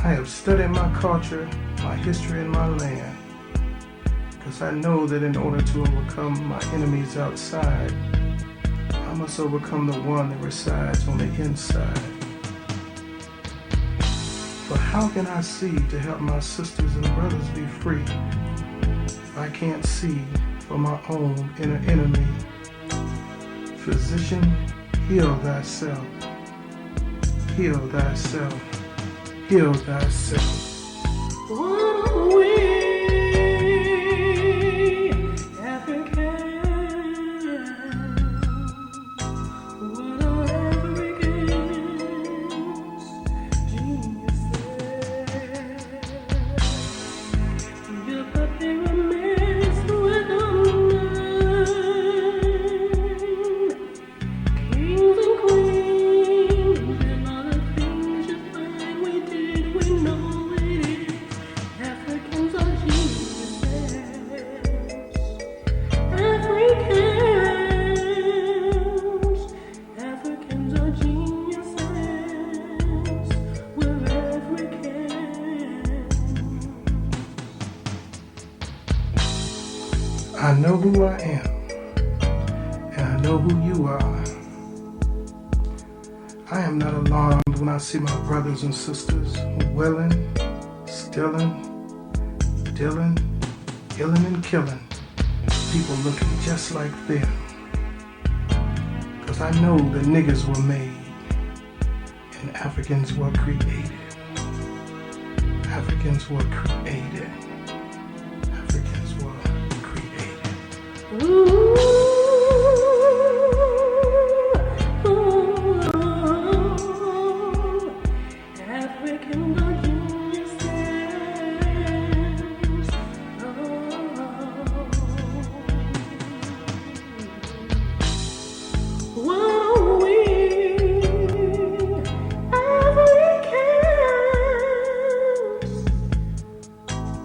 I have studied my culture, my history, and my land, because I know that in order to overcome my enemies outside, I must overcome the one that resides on the inside. For how can I see to help my sisters and brothers be free if I can't see for my own inner enemy? Physician, heal thyself. Heal thyself. Heal thyself. What are we, Africans? What are Africans? Geniuses. You put pyramids with them kings and queens and all the things you find we did, we know it is. Africans are geniuses. Africans are geniuses. We're Africans. I know who I am, and I know who you are. I am not alarmed when I see my brothers and sisters willing, stealing, dealing, killing and killing people looking just like them. Cause I know that niggas were made and Africans were created. Africans were created. Africans were created. Africans are geniuses. What are we, Africans?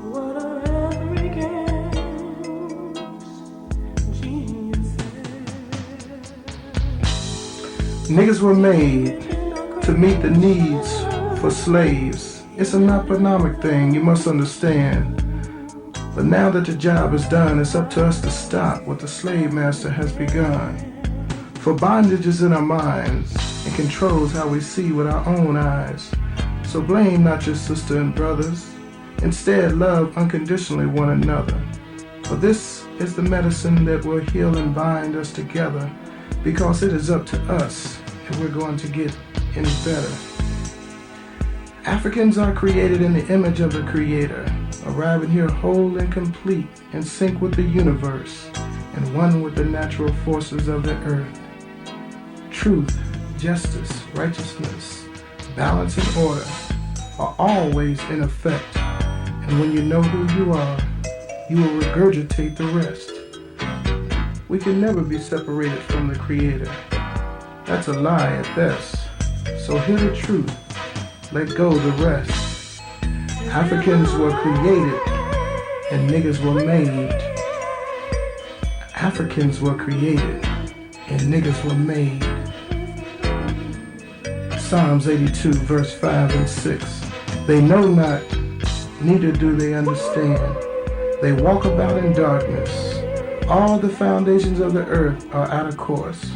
What are Africans? Geniuses. Niggas were made to meet the needs for slaves. It's an economic thing, you must understand. But now that the job is done, it's up to us to stop what the slave master has begun. For bondage is in our minds and controls how we see with our own eyes. So blame not your sister and brothers. Instead, love unconditionally one another. For this is the medicine that will heal and bind us together, because it is up to us if we're going to get any better. Africans are created in the image of the Creator, arriving here whole and complete, in sync with the universe, and one with the natural forces of the earth. Truth, justice, righteousness, balance, and order are always in effect, and when you know who you are, you will regurgitate the rest. We can never be separated from the Creator. That's a lie at best. So hear the truth. Let go the rest. Africans were created and niggas were made. Africans were created and niggas were made. Psalms 82 verse 5 and 6. They know not, neither do they understand. They walk about in darkness. All the foundations of the earth are out of course.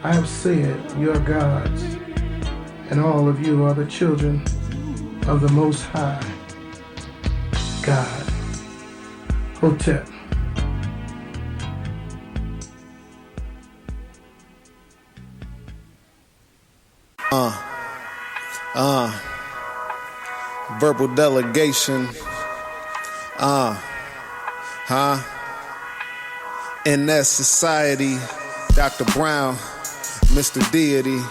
I have said, you are gods, and all of you are the children of the Most High God. Hotep. Verbal delegation. In that society, Dr. Brown, Mr. Deity,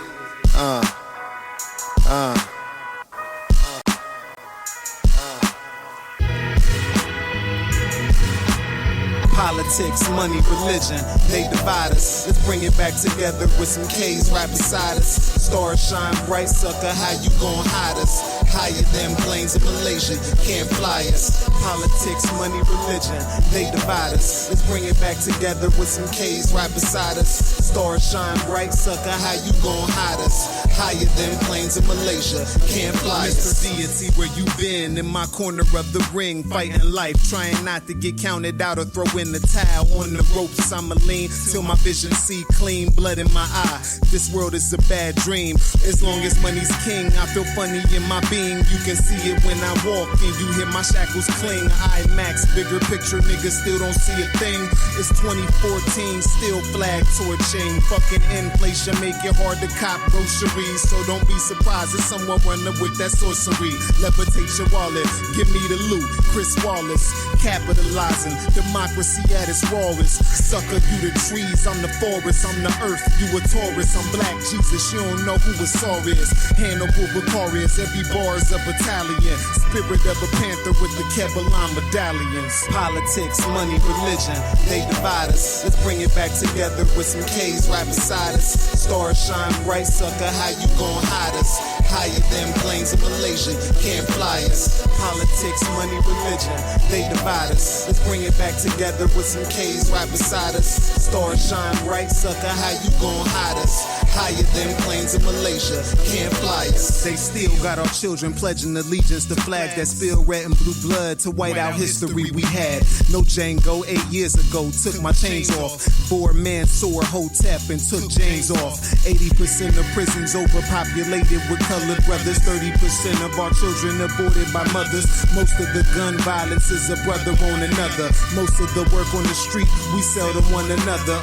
Politics, money, religion, they divide us. Let's bring it back together with some K's right beside us. Stars shine bright, sucker, how you gon' hide us? Higher than planes in Malaysia, can't fly us. Politics, money, religion, they divide us. Let's bring it back together with some K's right beside us. Stars shine bright, sucker, how you gon' hide us? Higher than planes in Malaysia, can't fly us. Mr. Deity, where you been? In my corner of the ring, fighting life, trying not to get counted out or throw in the towel. On the ropes, I'ma lean till my vision see clean, blood in my eye. This world is a bad dream. As long as money's king, I feel funny in my being. You can see it when I walk and you hear my shackles cling. IMAX, bigger picture, niggas still don't see a thing. It's 2014, still flag torching. Fucking inflation make it hard to cop groceries. So don't be surprised if someone run up with that sorcery. Levitate your wallet, give me the loot. Chris Wallace, capitalizing. Democracy at its rawest. Sucker, you the trees, I'm the forest. I'm the earth, you a Taurus. I'm Black Jesus, you don't know who a Saw is. Hannibal Vicarious, every bar's a battalion. Spirit of a panther with the Kevlar medallions. Politics, money, religion, they divide us. Let's bring it back together with some K's right beside us. Stars shine bright, sucker, how you gon' hide us? Higher than planes in Malaysia, can't fly us. Politics, money, religion, they divide us. Let's bring it back together with some K's right beside us. Stars shine bright, sucker, how you gon' hide us? Higher than planes in Malaysia, can't fly us. They still got our children pledging allegiance to flags that spill red and blue blood to white out history we had. No Django 8 years ago, took my chains off. Bore Mansour, Hotep, and took James off. 80% of prisons overpopulated with colored brothers. 30% of our children aborted by mothers. Most of the gun violence is a brother on another. Most of the work on the street, we sell to one another.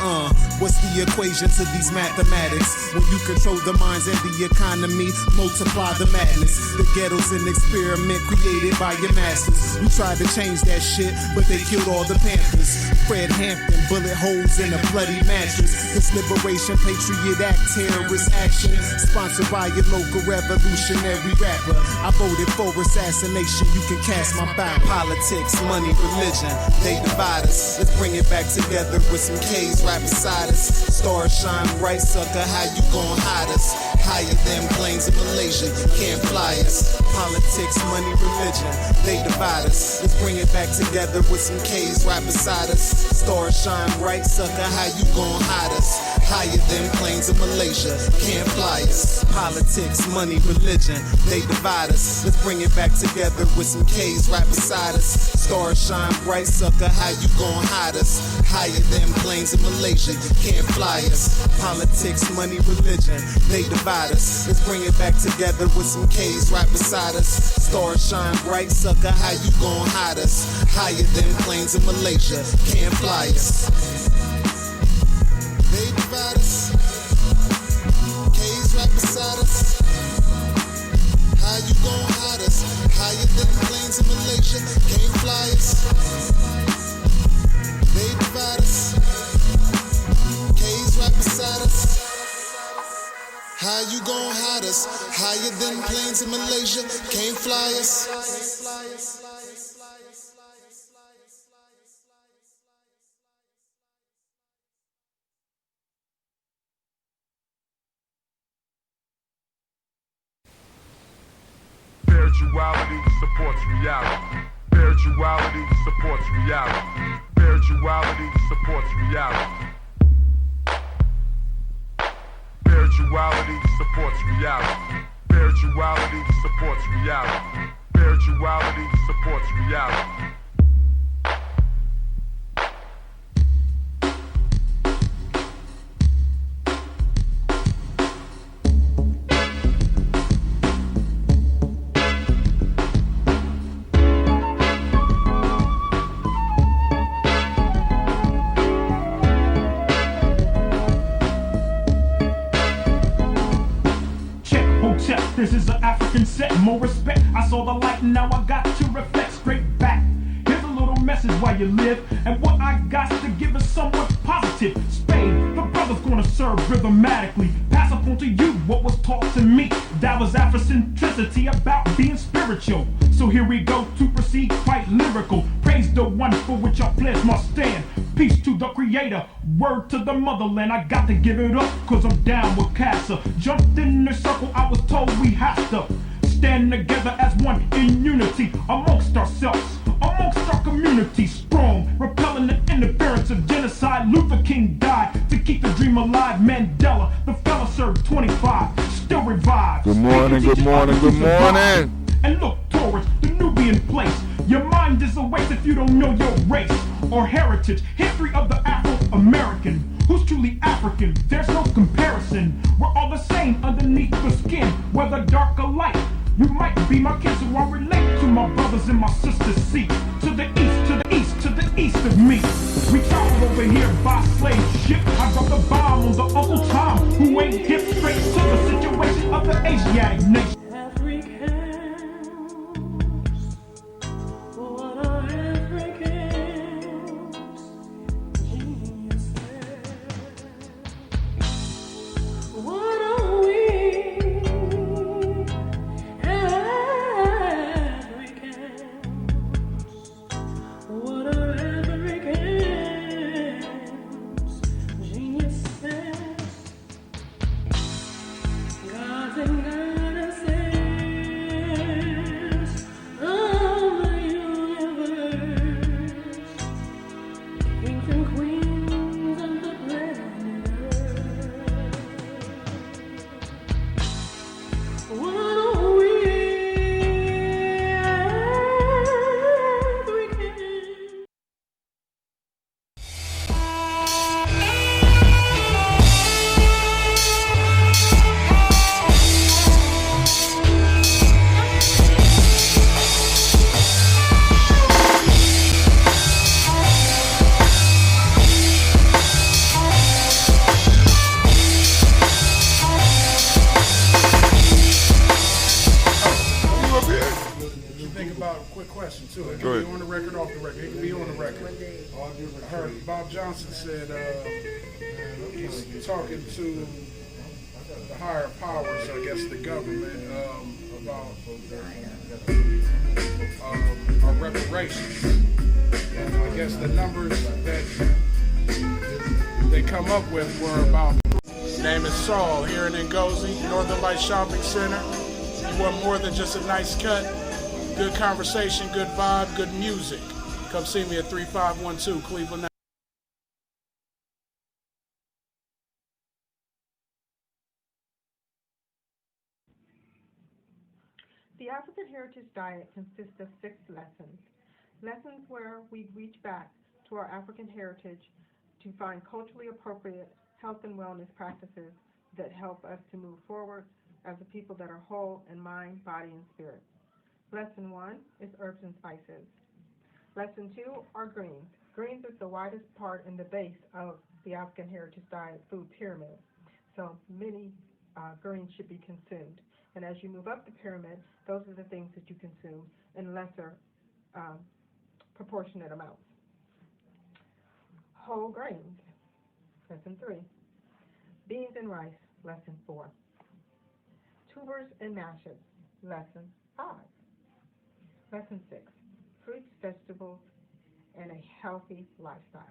What's the equation to these mathematics? When you control the minds and the economy, multiply the madness. The ghetto's an experiment created by your masters. We tried to change that shit, but they killed all the Panthers. Fred Hampton, bullet holes in a bloody mattress. This Liberation Patriot Act, terrorist action, sponsored by your local revolutionary rapper. I voted for assassination, you can cast my ballot. Politics, money, religion, they divide us. Let's bring it back together with some K's right beside us. Stars shine bright, sucker, how you gon' hide us? Higher than planes in Malaysia, can't fly us. Politics, money, religion, they divide us. Let's bring it back together with some K's right beside us. Stars shine bright, sucker, how you gon' hide us? Higher than planes in Malaysia, can't fly us. Politics, money, religion, they divide us. Let's bring it back together with some K's right beside us. Stars shine bright, sucker, how you gon' hide us? Higher than planes in Malaysia, can't fly us. Politics, money, religion, they divide us. Let's bring it back together with some K's right beside us. Stars shine bright, sucker, how you gon' hide us? Higher than planes in Malaysia, can't fly us. They divide us. K's right beside us. How you gon' hide us? Higher than planes in Malaysia, can't fly us. They divide us. K's right beside us. How you gon' hide us? Higher than planes in Malaysia, can't fly us. Spirituality supports reality. Spirituality supports reality. Spirituality supports reality. Spirituality supports reality. Spirituality supports reality. Spirituality supports reality. This is an African set, more respect. I saw the light and now I got to reflect straight back. Here's a little message message while you live. And what I got to give is somewhat positive. Spade, the brother's gonna serve rhythmatically. Pass up on to you what was taught to me. That was Afrocentricity about being spiritual. So here we go to proceed quite lyrical. Praise the one for which I pledge my stand. Peace to the creator, word to the motherland. I got to give it up, cause I'm down with Casa. Jumped in the circle, I was told we have to stand together as one in unity amongst ourselves, amongst our community. Strong, repelling the interference of genocide. Luther King died to keep the dream alive. Mandela, the fella served 25, still revived. Good morning, good morning, good morning. And look towards the Nubian place. Your mind is a waste if you don't know your race or heritage. History of the Afro-American, who's truly African. There's no comparison. We're all the same underneath the skin, whether dark or light. You might be my kid, so I relate to my brothers and my sisters. See, to the east, to the east, to the east of me. We traveled over here by slave ship. I dropped the bomb on the Uncle Tom, who ain't hip, straight to the situation of the Asiatic nation. Said he's talking to the higher powers, I guess the government, about our reparations. And I guess the numbers that they come up with were about. His name is Saul here in Ngozi, Northern Light Shopping Center. You want more than just a nice cut? Good conversation, good vibe, good music. Come see me at 3512 Cleveland. The African Heritage Diet consists of 6 lessons. Lessons where we reach back to our African heritage to find culturally appropriate health and wellness practices that help us to move forward as a people that are whole in mind, body, and spirit. Lesson 1 is herbs and spices. Lesson 2 are greens. Greens is the widest part in the base of the African Heritage Diet food pyramid. So many greens should be consumed. And as you move up the pyramid, those are the things that you consume in lesser proportionate amounts. Whole grains, lesson 3. Beans and rice, lesson 4. Tubers and mashes, lesson 5. Lesson 6. Fruits, vegetables, and a healthy lifestyle.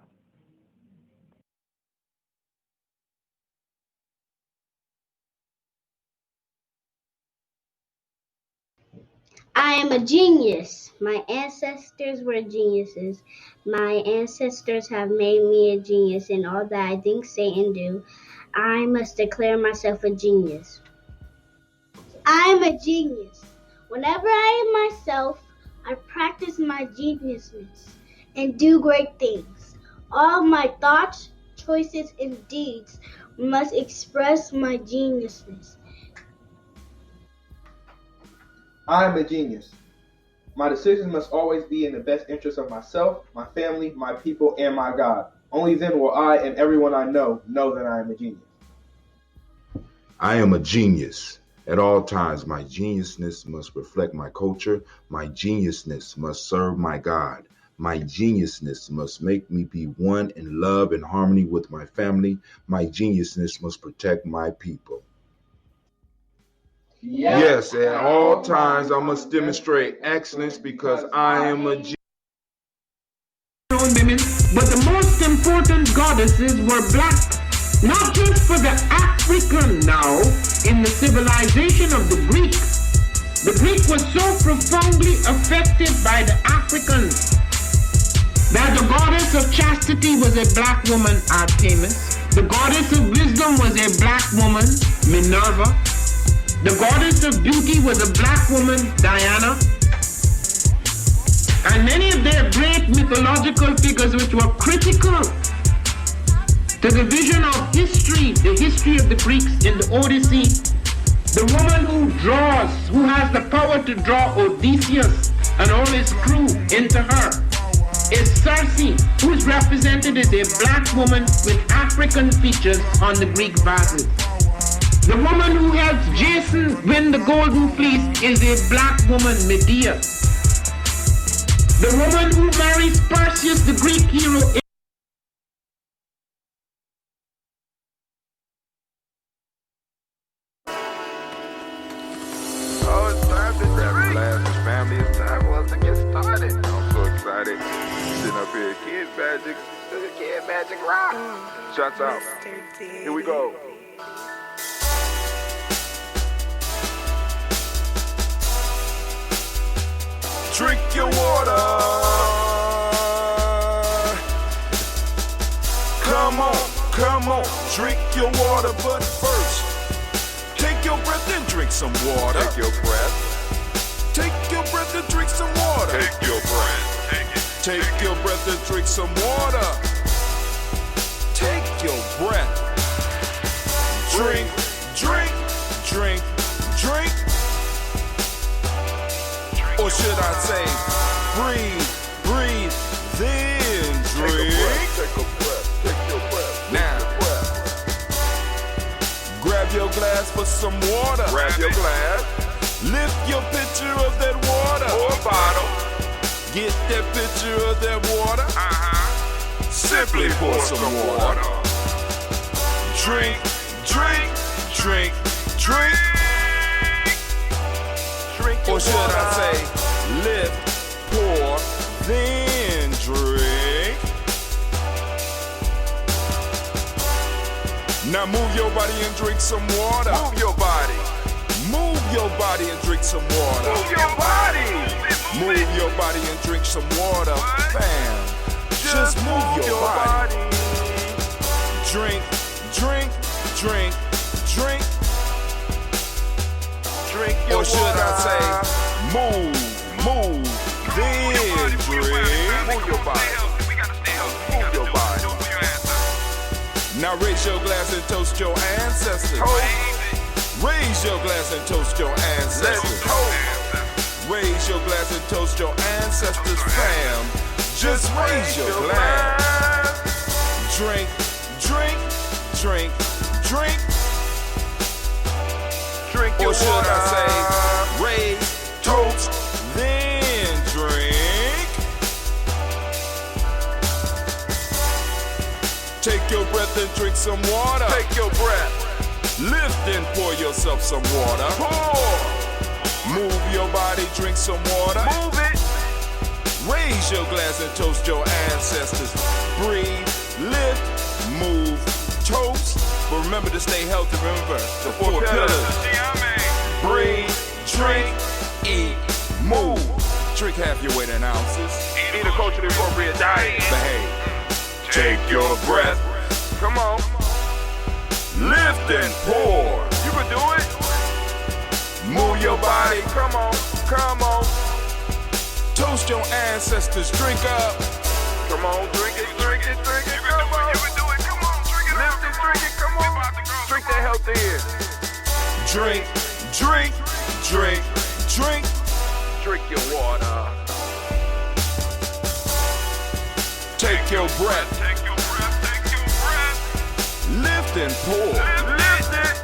I am a genius. My ancestors were geniuses. My ancestors have made me a genius in all that I think, say, and do. I must declare myself a genius. I am a genius. Whenever I am myself, I practice my geniusness and do great things. All my thoughts, choices, and deeds must express my geniusness. I am a genius. My decisions must always be in the best interest of myself, my family, my people, and my God. Only then will I and everyone I know that I am a genius. I am a genius. At all times, my geniusness must reflect my culture. My geniusness must serve my God. My geniusness must make me be one in love and harmony with my family. My geniusness must protect my people. Yes, at all times I must demonstrate excellence because I am a genius. Women, but the most important goddesses were black, not just for the African now, in the civilization of the Greek. The Greek was so profoundly affected by the Africans that the goddess of chastity was a black woman, Artemis. The goddess of wisdom was a black woman, Minerva. The goddess of beauty was a black woman, Diana. And many of their great mythological figures which were critical to the vision of history, the history of the Greeks in the Odyssey. The woman who draws, who has the power to draw Odysseus and all his crew into her, is Circe, who is represented as a black woman with African features on the Greek vases. The woman who helps Jason win the golden fleece is a black woman, Medea. The woman who marries Perseus, the Greek hero, Oh, it's time to grab your glasses, family. It's time for us to get started. I'm so excited. Sitting up here, Kid Magic Rock. Shots out. Here we go. Drink your water. Come on, drink your water, but first, take your breath and drink some water. Take your breath. Take your breath and drink some water. Take your breath. Take your breath and drink some water. Take your breath. Drink, drink, drink, drink. Or should I say, breathe, breathe, then drink. Take a breath, take your breath. Now, grab your glass for some water. Grab your glass. Lift your pitcher of that water. Or bottle. Get that pitcher of that water. Simply pour some water. Drink, drink, drink, drink. Or should I say, lift, pour, then drink. Now move your body and drink some water. Move your body. Move your body and drink some water. Move your body. Move your body and drink some water. Bam. Just move your body. Drink, drink, drink, drink. Or should I say, move, then drink. Move your body. Move your body. Now raise your glass and toast your ancestors. Raise your glass and toast your ancestors. Raise your glass and toast your ancestors, fam. Just raise your glass. Drink, drink, drink, drink. Or should I say, raise, toast, then drink. Take your breath and drink some water. Take your breath. Lift and pour yourself some water. Pour. Move your body, drink some water. Move it. Raise your glass and toast your ancestors. Breathe, lift, move, toast. But remember to stay healthy. Remember the four pillars. Breathe, drink, eat, move. Drink half your weight in ounces. Eat a culturally appropriate diet. Behave. Take your breath. Come on. Lift and pour. You can do it. Move your body. Come on. Come on. Toast your ancestors. Drink up. Come on. Drink it. Drink it. Drink it. Come on. You can do it. Come on. Drink it. Lift it. Drink it. Come on. Drink that healthy air. Drink. Drink. Drink. Drink. Drink your water. Take your breath. Take your breath. Take your breath. Lift and pour. Lift it.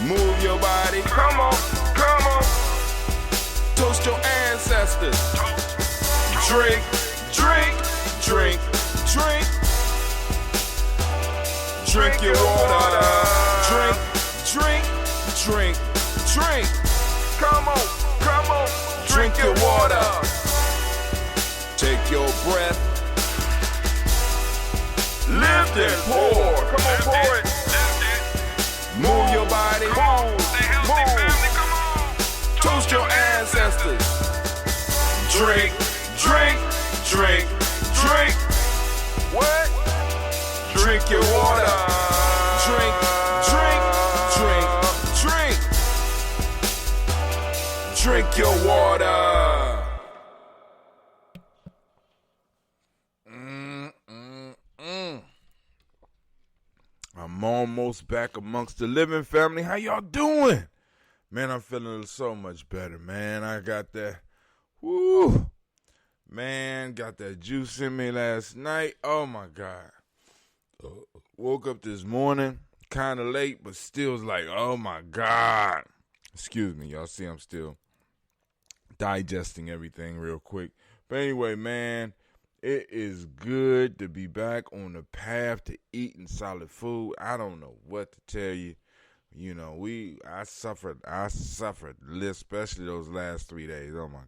Move your body. Come on. Come on. Toast your ancestors. Drink, drink, drink, drink. Drink your water. Drink, drink, drink, drink. Come on, come on. Drink your water. Take your breath. Lift and pour. Come on, pour it. Move your body. Move. Toast your ancestors. Drink, drink, drink, drink. What? Drink your water. Drink, drink, drink, drink. Drink your water. I'm almost back amongst the living, family. How y'all doing? Man, I'm feeling so much better, man. I got that, got that juice in me last night. Oh, my God. Woke up this morning, kind of late, but still was like, oh, my God. Excuse me, y'all see I'm still digesting everything real quick. But anyway, man, it is good to be back on the path to eating solid food. I don't know what to tell you. You know, I suffered, especially those last 3 days. Oh my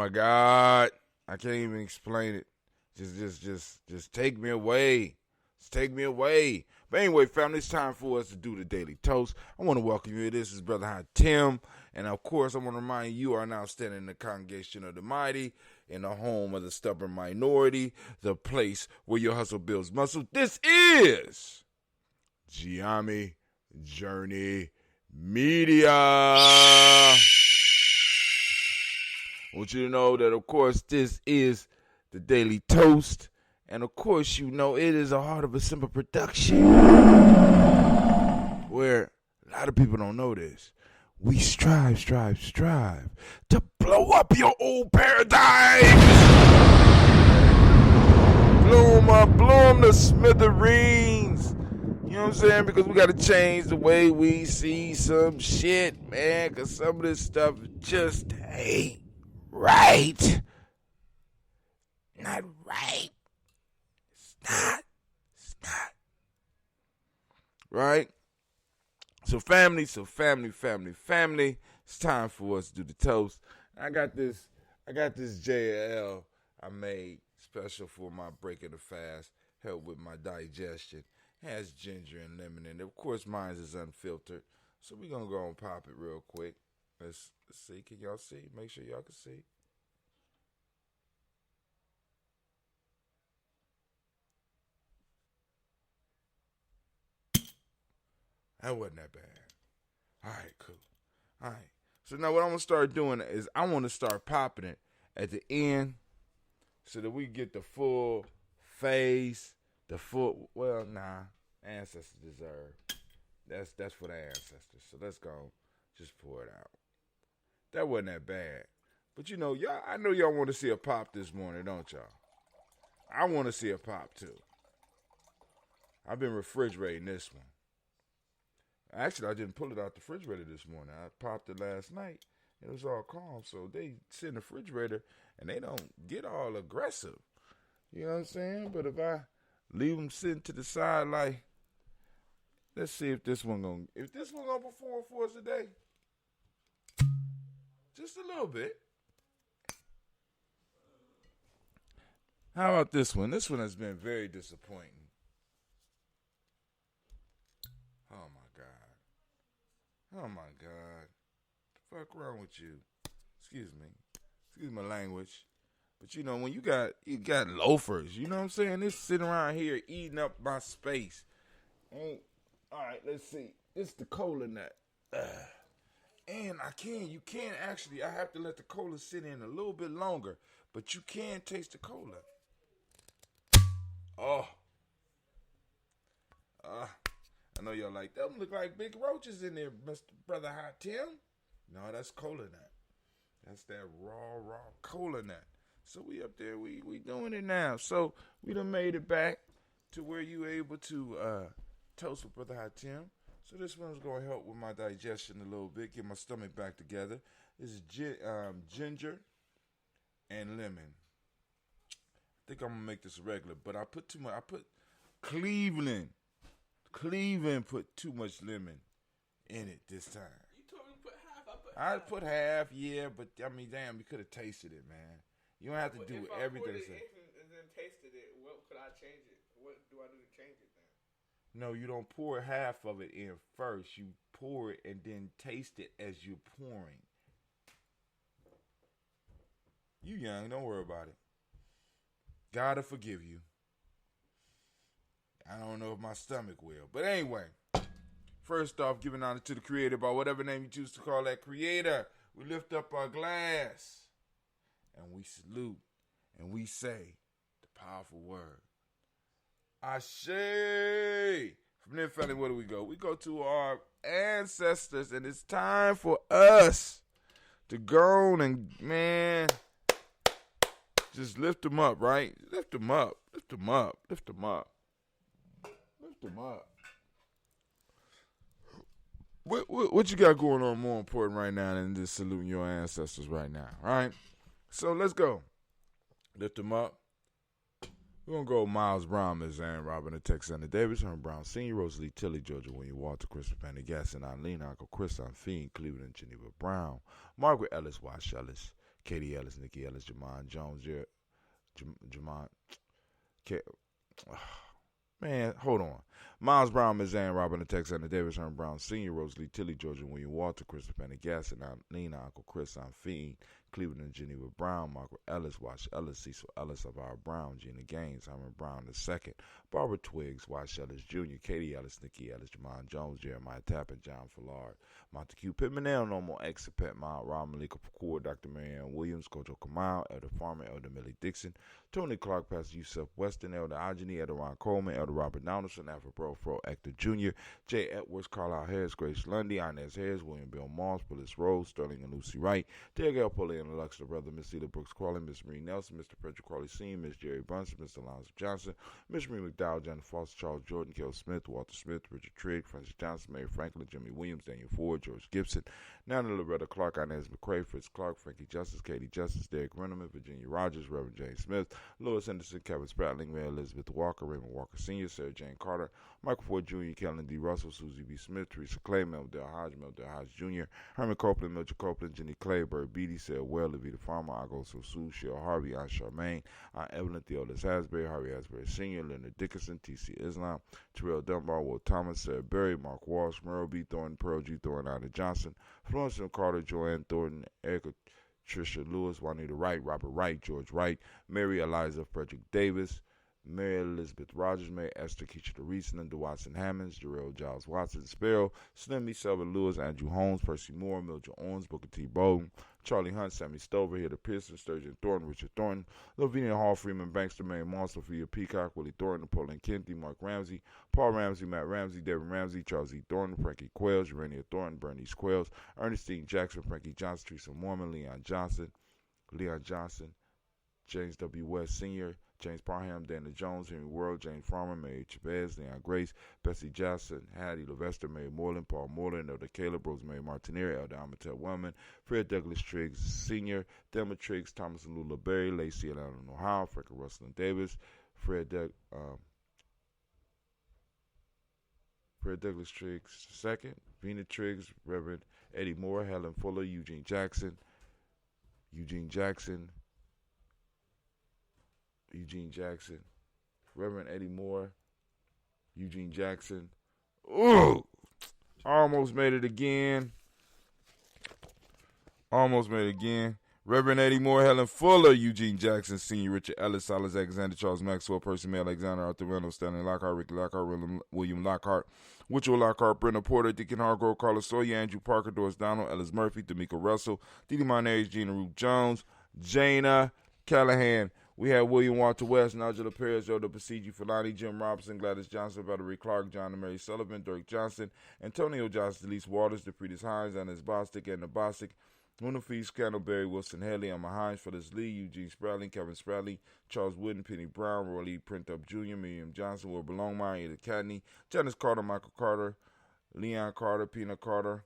God. I can't even explain it. Just take me away. Just take me away. But anyway, family, it's time for us to do the Daily Toast. I want to welcome you. This is Brother Hot Tim. And of course, I want to remind you are now standing in the congregation of the mighty, in the home of the stubborn minority, the place where your hustle builds muscle. This is Gye-Nyame Journey Media. I want you to know that, of course, this is the Daily Toast. And, of course, you know it is a Heart of a Simple production where a lot of people don't know this. We strive to blow up your old paradigm. Blow the smithereens. You know what I'm saying? Because we got to change the way we see some shit, man. Because some of this stuff just ain't right. Not right. It's not. Right? So family. It's time for us to do the toast. I got this JL I made special for my break of the fast. Help with my digestion. It has ginger and lemon in it. Of course, mine is unfiltered. So we're going to go and pop it real quick. Let's see. Can y'all see? Make sure y'all can see. That wasn't that bad. All right, cool. All right. So now what I'm going to start doing is I want to start popping it at the end so that we get the full face, ancestors deserve. That's for the ancestors. So let's go just pour it out. That wasn't that bad. But you know, y'all, I know y'all want to see a pop this morning, don't y'all? I want to see a pop too. I've been refrigerating this one. Actually, I didn't pull it out the refrigerator this morning. I popped it last night. It was all calm. So they sit in the refrigerator and they don't get all aggressive. You know what I'm saying? But if I leave them sitting to the side like, let's see if this one gonna perform for us today. Just a little bit. How about this one? This one has been very disappointing. Oh my God. The fuck wrong with you? Excuse me. Excuse my language. But you know, when you got loafers, you know what I'm saying? This sitting around here eating up my space. Alright, let's see. This is the cola nut. And I have to let the cola sit in a little bit longer. But you can taste the cola. I know y'all like, them look like big roaches in there, Mr. Brother Hot Tim. No, that's cola nut. That's that raw cola nut. So we up there, we doing it now. So we done made it back to where you able to toast with Brother Hot Tim. So this one's going to help with my digestion a little bit, get my stomach back together. This is ginger and lemon. I think I'm gonna make this regular, but I put too much. I put Cleveland. Cleveland put too much lemon in it this time. You told me to put half. I put half, yeah, but I mean, damn, you could have tasted it, man. You don't have to do everything. If I poured it and then tasted it, what could I change it? What do I do to change it then? No, you don't pour half of it in first. You pour it and then taste it as you're pouring. You young, don't worry about it. God'll forgive you. I don't know if my stomach will. But anyway, first off, giving honor to the Creator by whatever name you choose to call that Creator. We lift up our glass and we salute and we say the powerful word. Ashe. From there, family, where do we go? We go to our ancestors, and it's time for us to go on and, man, just lift them up, right? Lift them up. Lift them up. Lift them up. Lift them up. What you got going on more important right now than just saluting your ancestors right now, all right? So let's go. Lift them up. We're going to go Miles Brown, Ms. Ann Robin, Texas, Anna Davis, Herman Brown Sr., Rosalie Tilly, Georgia William Walter, Christopher Pendergast, Eileen, Uncle Chris, Fiend, Cleveland, Geneva Brown, Margaret Ellis, Wash Ellis, Katie Ellis, Nikki Ellis, Jamon Jones, Jamon, man, hold on. Miles Brown, Ms. Ann Robin, Texas, Anna Davis, Herman Brown Sr., Rosalie Tilly, Georgia William Walter, Christopher Pendergast, Eileen, Uncle Chris, Fiend, Cleveland and Geneva Brown, Margaret Ellis, Wash Ellis, Cecil Ellis, Elvira Brown, Gina Gaines, Herman Brown II, Barbara Twiggs, Wash Ellis Jr., Katie Ellis, Nikki Ellis, Jamon Jones, Jeremiah Tappan, John Fallard, Montague Pittman, Normal Exapet, Mild Rob Malika Pacour, Dr. Marianne Williams, Kojo Kamal, Elder Farmer, Elder Millie Dixon, Tony Clark, Pastor Yusuf Weston, Elder Ageni, Elder Ron Coleman, Elder Robert Donaldson, Alfred Fro Hector Jr., Jay Edwards, Carlisle Harris, Grace Lundy, Inez Harris, William Bill Moss, Willis Rose, Sterling and Lucy Wright, Diego Poli and Alexa Brother, Miss Cedar Brooks Crawley, Miss Marie Nelson, Mr. Frederick Crawley Sr., Miss Jerry Bunsen, Mr. Alonzo Johnson, Miss Marie McDowell, Jennifer Foster, Charles Jordan, Kel Smith, Walter Smith, Richard Trigg, Francis Johnson, Mary Franklin, Jimmy Williams, Daniel Ford, George Gibson, Nana Loretta Clark, Inez McCrae, Fritz Clark, Frankie Justice, Katie Justice, Derek Renneman, Virginia Rogers, Reverend James Smith, Louis Henderson, Kevin Spratling, Mary Elizabeth Walker, Raymond Walker Sr., Sarah Jane Carter, Michael Ford Jr., Kellen D. Russell, Susie B. Smith, Teresa Clay, Meldell Hodge Jr., Herman Copeland, Mildred Copeland, Jenny Clay, Bird Beatty, Sarah Well, Levita Farmer, Ago Sosu, Cheryl Harvey, Aunt Charmaine, Aunt Evelyn Theodis Hasbury, Harvey Hasbury Sr., Leonard Dickinson, T.C. Islam, Terrell Dunbar, Will Thomas, Sarah Berry, Mark Walsh, Merle B. Thornton, Pearl G. Thornton, Ida Johnson, Florence M. Carter, Joanne Thornton, Erica Tricia Lewis, Juanita Wright, Robert Wright, George Wright, Mary Eliza Frederick Davis, Mary Elizabeth Rogers, Mary Esther Keisha Reese, Linda Watson Hammonds, Jarrell Giles Watson, Sparrow, Slimmy, Selvin Lewis, Andrew Holmes, Percy Moore, Mildred Owens, Booker T. Bowden, Charlie Hunt, Sammy Stover, Hilda Pearson, Sturgeon Thornton, Richard Thornton, Lavinia Hall, Freeman Bankster, Mary Moss, Sophia Peacock, Willie Thornton, Napoleon Kennedy, Mark Ramsey, Paul Ramsey, Matt Ramsey, Devin Ramsey, Charles E. Thornton, Frankie Quails, Urania Thornton, Bernice Quails, Ernestine Jackson, Frankie Johnson, Teresa Mormon, Leon Johnson, James W. West Sr., James Parham, Dana Jones, Henry World, James Farmer, Mary Chavez, Leon Grace, Bessie Jackson, Hattie Levester, Mary Moreland, Paul Moreland, Elder Caleb, Rosemary Martineri, Elder Amatel Wellman, Fred Douglas Triggs Sr., Thelma Triggs, Thomas and Lula Berry, Lacey and Allen Ohio, Franklin Russell and Davis, Fred Douglas Triggs II, Vena Triggs, Reverend Eddie Moore, Helen Fuller, Eugene Jackson, Reverend Eddie Moore, Eugene Jackson. Ooh! Almost made it again. Reverend Eddie Moore, Helen Fuller, Eugene Jackson Sr., Richard Ellis, Silas Alexander, Charles Maxwell, Percy May Alexander, Arthur Reynolds, Stanley Lockhart, Ricky Lockhart, William Lockhart, Woodrow Lockhart, Brenda Porter, Deacon Hargrove, Carlos Sawyer, Andrew Parker, Doris Donald, Ellis Murphy, D'Amico Russell, Didi Marnez, Gina Ruth Jones, Jana Callahan. We have William Walter West, Nigel Perez, Yoda Pasigi, Filani, Jim Robinson, Gladys Johnson, Valerie Clark, John and Mary Sullivan, Dirk Johnson, Antonio Johnson, Delise Waters, DeFriedis Hines, Annis Bostic, Edna Bostic, Unafees, Candleberry, Wilson Haley, Emma Hines, Phyllis Lee, Eugene Spradley, Kevin Spradley, Charles Wooden, Penny Brown, Roy Lee Printup Jr., Miriam Johnson, Wilbur Longmire, Ada Cadney, Janice Carter, Michael Carter, Leon Carter, Pina Carter,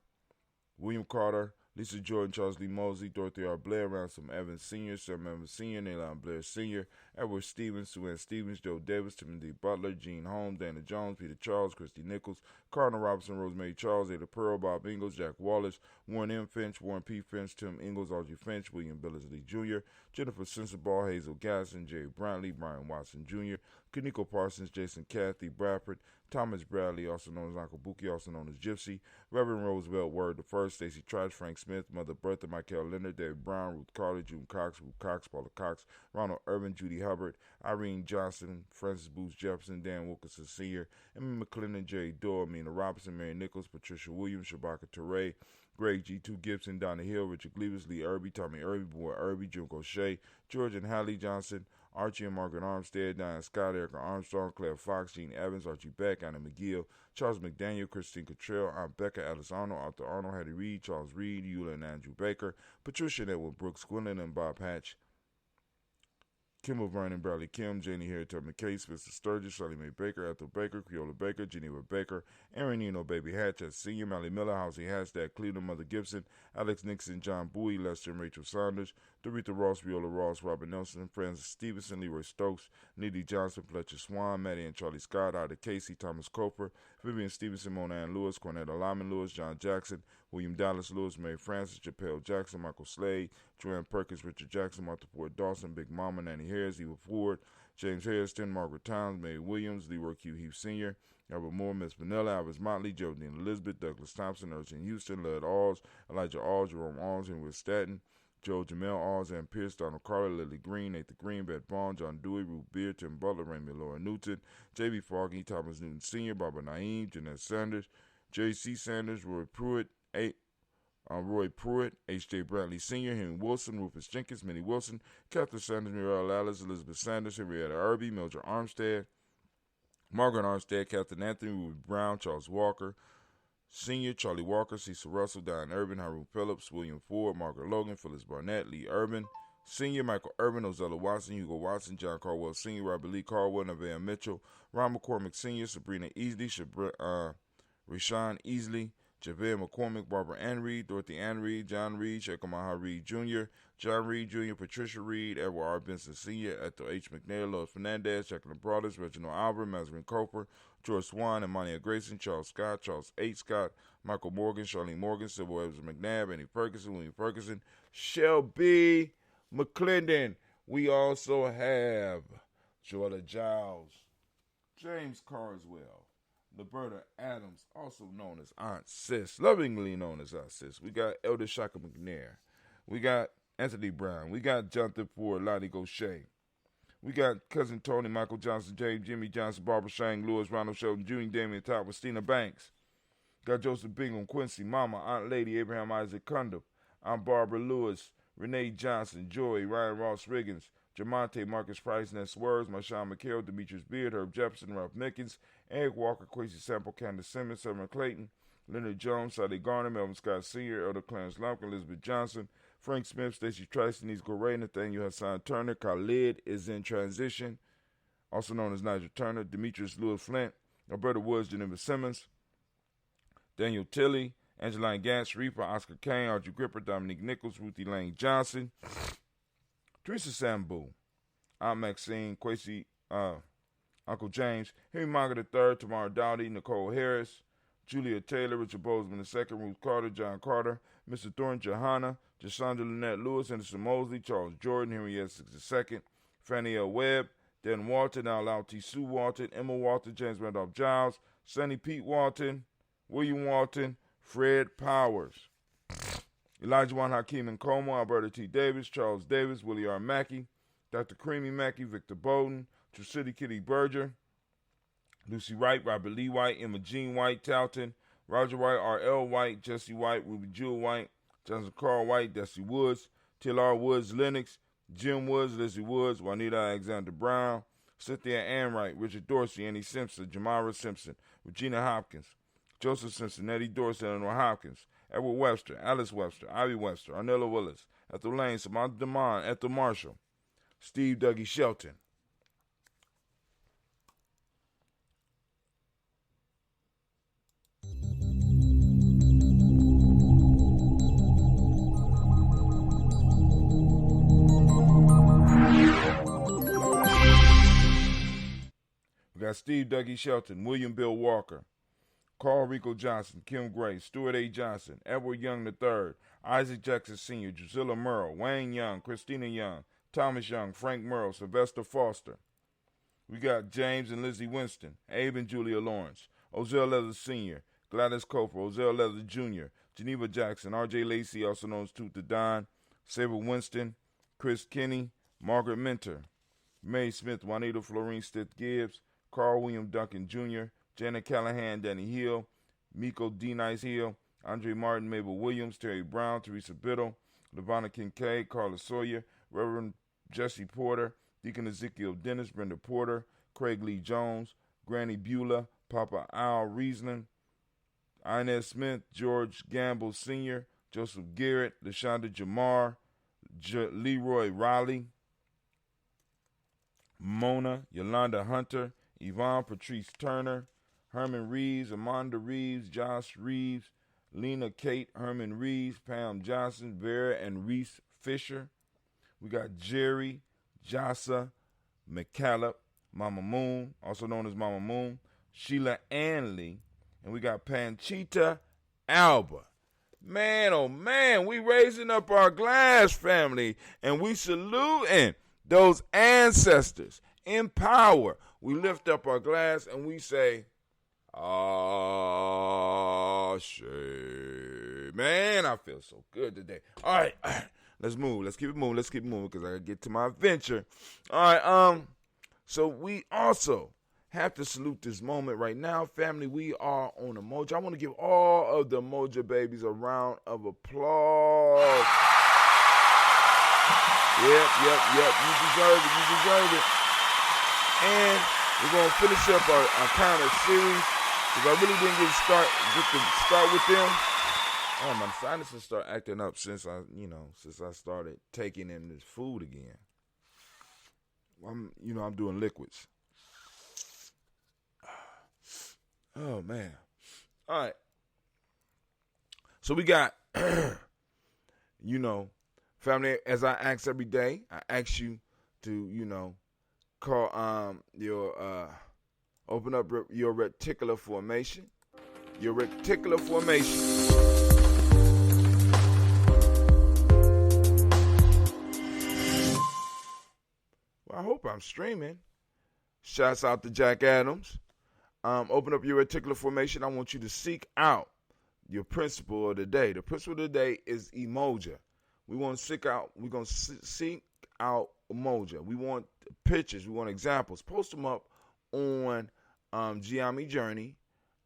William Carter, Lisa Jordan, Charles Lee Mosley, Dorothy R. Blair, Ransom Evans Sr., Sam Evans Sr., Nayland Blair Sr., Edward Stevens, Sue Ann Stevens, Joe Davis, Timothy Butler, Gene Holmes, Dana Jones, Peter Charles, Christy Nichols, Cardinal Robinson, Rosemary Charles, Ada Pearl, Bob Ingalls, Jack Wallace, Warren M. Finch, Warren P. Finch, Tim Ingalls, Audrey Finch, William Billingsley Jr., Jennifer Sensabaugh, Hazel Gasson, Jerry Brantley, Brian Watson Jr., Kaniko Parsons, Jason Cathy Bradford, Thomas Bradley, also known as Uncle Buki, also known as Gypsy, Reverend Roosevelt Word I, Stacey Trice, Frank Smith, Mother Bertha, Michael Leonard, David Brown, Ruth Carter, June Cox, Ruth Cox, Paula Cox, Ronald Irvin, Judy Hubbard, Irene Johnson, Francis Booth Jefferson, Dan Wilkinson Sr., Emmy McClendon, Jerry Doyle, Mina Robinson, Mary Nichols, Patricia Williams, Shabaka Teray, Greg G2 Gibson, Donna Hill, Richard Gleavis, Lee Irby, Tommy Irby, Boy Irby, Jim O'Shea, George and Hallie Johnson, Archie and Margaret Armstead, Diane Scott, Erica Armstrong, Claire Fox, Gene Evans, Archie Beck, Anna McGill, Charles McDaniel, Christine Cottrell, Aunt Becca, Alice Arnold, Arthur Arnold, Hattie Reed, Charles Reed, Eula and Andrew Baker, Patricia and Edward Brooks, Gwendolyn and Bob Hatch, Kimball Vernon, Bradley Kim, Janie Harriet McKay, Spencer Sturgis, Shirley Mae Baker, Ethel Baker, Creola Baker, Geneva Baker, Aaron Eno, Baby Hatch, Senior, Mally Miller, Housie Hashtag, Cleveland, Mother Gibson, Alex Nixon, John Bowie, Lester and Rachel Saunders, Doretha Ross, Viola Ross, Robert Nelson, Francis Stevenson, Leroy Stokes, Needy Johnson, Fletcher Swan, Maddie and Charlie Scott, Ida Casey, Thomas Coper, Vivian Stevenson, Mona Ann Lewis, Cornetta Lyman Lewis, John Jackson, William Dallas Lewis, Mary Francis, Japel Jackson, Michael Slade, Joanne Perkins, Richard Jackson, Martha Ford Dawson, Big Mama, Nanny Harris, Eva Ford, James Harrison, Margaret Towns, Mary Williams, Leroy Q. Heath Sr., Albert Moore, Miss Vanilla, Alvis Motley, Geraldine Elizabeth, Douglas Thompson, Urchin Houston, Lud Alls, Elijah Alls, Jerome Alls, Henry Staten, Joe Jamel Alls, Ann Pierce, Donald Carter, Lily Green, Nathan Green, Beth Bond, John Dewey, Ruth Beard, Tim Butler, Raymond Laura Newton, J.B. Foggy, Thomas Newton Sr., Barbara Naeem, Jeanette Sanders, J.C. Sanders, Roy Pruitt, H.J. Brantley Sr., Henry Wilson, Rufus Jenkins, Minnie Wilson, Catherine Sanders, Muriel Alice, Elizabeth Sanders, Henrietta Irby, Mildred Armstead, Margaret Armstead, Captain Anthony, Ruby Brown, Charles Walker Sr., Charlie Walker, Cecil Russell, Diane Urban, Haroon Phillips, William Ford, Margaret Logan, Phyllis Barnett, Lee Urban Sr., Michael Urban, Ozella Watson, Hugo Watson, John Caldwell Sr., Robert Lee Caldwell, Nevaeh Mitchell, Ron McCormick Sr., Sabrina Easley, Rashawn Easley, Javed McCormick, Barbara Ann Reed, Dorothy Ann Reed, John Reed, Shekamaha Reed Jr., John Reed Jr., Patricia Reed, Edward R. Benson Sr., Ethel H. McNair, Lois Fernandez, Jacqueline Brothers, Reginald Albert, Mazarin Coper, George Swan, Imania Grayson, Charles Scott, Charles H. Scott, Michael Morgan, Charlene Morgan, Sybil Evans McNabb, Annie Ferguson, William Ferguson, Shelby McClendon. We also have Joella Giles, James Carswell, Liberta Adams, also known as Aunt Sis, lovingly known as Aunt Sis. We got Elder Shaka McNair. We got Anthony Brown. We got Jonathan Ford, Lonnie Gaucher. We got Cousin Tony, Michael Johnson, James, Jimmy Johnson, Barbara Shang, Lewis, Ronald Shelton, Jr., Damian Top, Stina Banks. Got Joseph Bingham, Quincy, Mama, Aunt Lady, Abraham Isaac Cundiff, Aunt Barbara Lewis, Renee Johnson, Joy, Ryan Ross Riggins, Jamonte, Marcus Price, Ness Words, Marshawn McHale, Demetrius Beard, Herb Jefferson, Ralph Mickens, Eric Walker, Quincy Sample, Candace Simmons, Severn Clayton, Leonard Jones, Sade Garner, Melvin Scott Sr., Elder Clarence Lumpkin, Elizabeth Johnson, Frank Smith, Stacey Trice, Denise Goray, Nathaniel Hassan Turner, Khalid is in transition, also known as Nigel Turner, Demetrius Lewis Flint, Alberta Woods, Geneva Simmons, Daniel Tilley, Angeline Gantz, Reaper, Oscar Kane, Audrey Gripper, Dominique Nichols, Ruthie Lane Johnson, Teresa Sambu, Aunt Maxine, Quasi, Uncle James, Henry Margaret III, Tamara Dowdy, Nicole Harris, Julia Taylor, Richard Bozeman II, Ruth Carter, John Carter, Mr. Thornton, Johanna, Jashandra Lynette Lewis, Anderson Mosley, Charles Jordan, Henry Essex II, Fannie L. Webb, Dan Walton, Al T. Sue Walton, Emma Walton, James Randolph Giles, Sonny Pete Walton, William Walton, Fred Powers, Elijah Juan Hakeem Nkomo, Alberta T. Davis, Charles Davis, Willie R. Mackey, Dr. Creamy Mackey, Victor Bowden, True City Kitty Berger, Lucy Wright, Robert Lee White, Emma Jean White, Talton, Roger White, R.L. White, Jesse White, Ruby Jewel White, Johnson Carl White, Desi Woods, T.L.R. Woods, Lennox, Jim Woods, Lizzie Woods, Juanita Alexander Brown, Cynthia Anwright, Richard Dorsey, Annie Simpson, Jamara Simpson, Regina Hopkins, Joseph Simpson, Eddie Dorsey, Eleanor Hopkins, Edward Webster, Alice Webster, Ivy Webster, Arnella Willis, Ethel Lane, Samantha DeMond, Ethel Marshall, Steve Dougie Shelton. got Steve Dougie Shelton, William Bill Walker, Carl Rico Johnson, Kim Gray, Stuart A. Johnson, Edward Young III, Isaac Jackson Sr., Drusilla Merle, Wayne Young, Christina Young, Thomas Young, Frank Merle, Sylvester Foster. We got James and Lizzie Winston, Abe and Julia Lawrence, Ozell Leather Sr., Gladys Coper, Ozell Leather Jr., Geneva Jackson, R.J. Lacey, also known as Tooth the Don, Sabre Winston, Chris Kinney, Margaret Minter, Mae Smith, Juanita Florine Stith Gibbs, Carl William Duncan Jr., Janet Callahan, Danny Hill, Miko D. Nice Hill, Andre Martin, Mabel Williams, Terry Brown, Teresa Biddle, Lavonna Kincaid, Carla Sawyer, Reverend Jesse Porter, Deacon Ezekiel Dennis, Brenda Porter, Craig Lee Jones, Granny Beulah, Papa Al Riesling, Inez Smith, George Gamble Sr., Joseph Garrett, LaShonda Jamar, Leroy Riley, Mona, Yolanda Hunter, Yvonne Patrice Turner, Herman Reeves, Amanda Reeves, Josh Reeves, Lena Kate, Herman Reeves, Pam Johnson, Vera and Reese Fisher. We got Jerry, Jassa, McCallop, Mama Moon, also known as Mama Moon, Sheila Anley, and we got Panchita Alba. Man, oh man, we raising up our glass, family, and we saluting those ancestors in power. We lift up our glass and we say, Ashe. Man, I feel so good today. All right, let's move. Let's keep it moving. Let's keep it moving because I got to get to my adventure. All right, so we also have to salute this moment right now. Family, we are on Umoja. I want to give all of the Umoja babies a round of applause. Yep. You deserve it. And we're going to finish up our kind of series because I really didn't get to start with them. Oh, my sinuses start acting up since I started taking in this food again. I'm doing liquids. Oh, man. All right. So we got, family, as I ask every day, I ask you to, call open up your reticular formation. Your reticular formation. Well, I hope I'm streaming. Shouts out to Jack Adams. Open up your reticular formation. I want you to seek out your principle of the day. The principle of the day is Umoja. We're going to seek out Umoja. We want pictures. We want examples. Post them up on Gye-Nyame Journey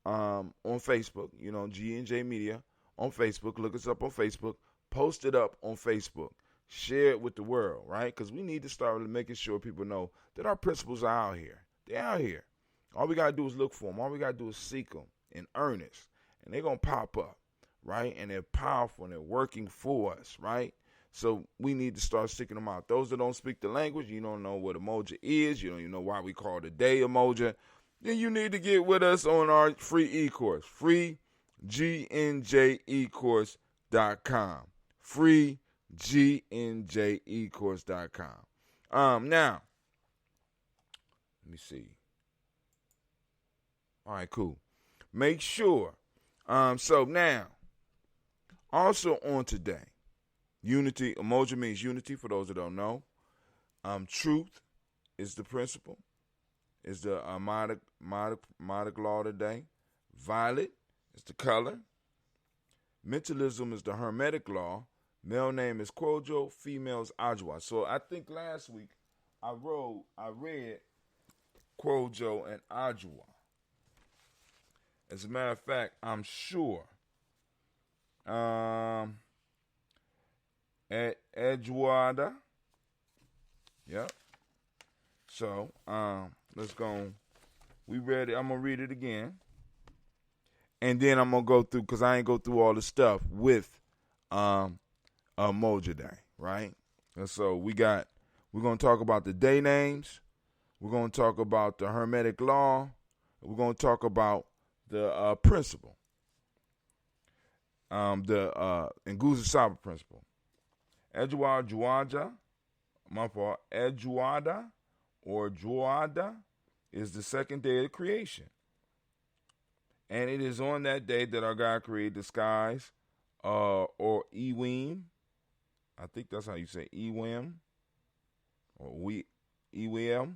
on Facebook. G&J Media on Facebook. Look us up on Facebook. Post it up on Facebook. Share it with the world, right? Because we need to start making sure people know that our principles are out here. They're out here. All we got to do is look for them. All we got to do is seek them in earnest. And they're going to pop up, right? And they're powerful and they're working for us, right? So we need to start seeking them out. Those that don't speak the language, you don't know what Umoja is, you don't even know why we call the day Umoja, then you need to get with us on our free e-course, freegnjecourse.com, freegnjecourse.com. Now, let me see. All right, cool. Make sure. So now, also on today, unity, Umoja means unity for those that don't know. Truth is the principle, is the modic law today. Violet is the color. Mentalism is the hermetic law. Male name is Kojo, female is Ajwa. So I think last week I read Kojo and Ajwa. As a matter of fact, I'm sure at Edgewater. Yep. So, let's go. We read it. I'm going to read it again. And then I'm going to go through, because I ain't go through all the stuff with Umoja Day, right? And so we're going to talk about the day names. We're going to talk about the Hermetic Law. We're going to talk about the principle. The Nguzo Saba principle. Edgewaja, my fault, Edgewaja or Juada is the second day of creation. And it is on that day that our God created the skies, or Ewim. I think that's how you say Ewim, or Ewim,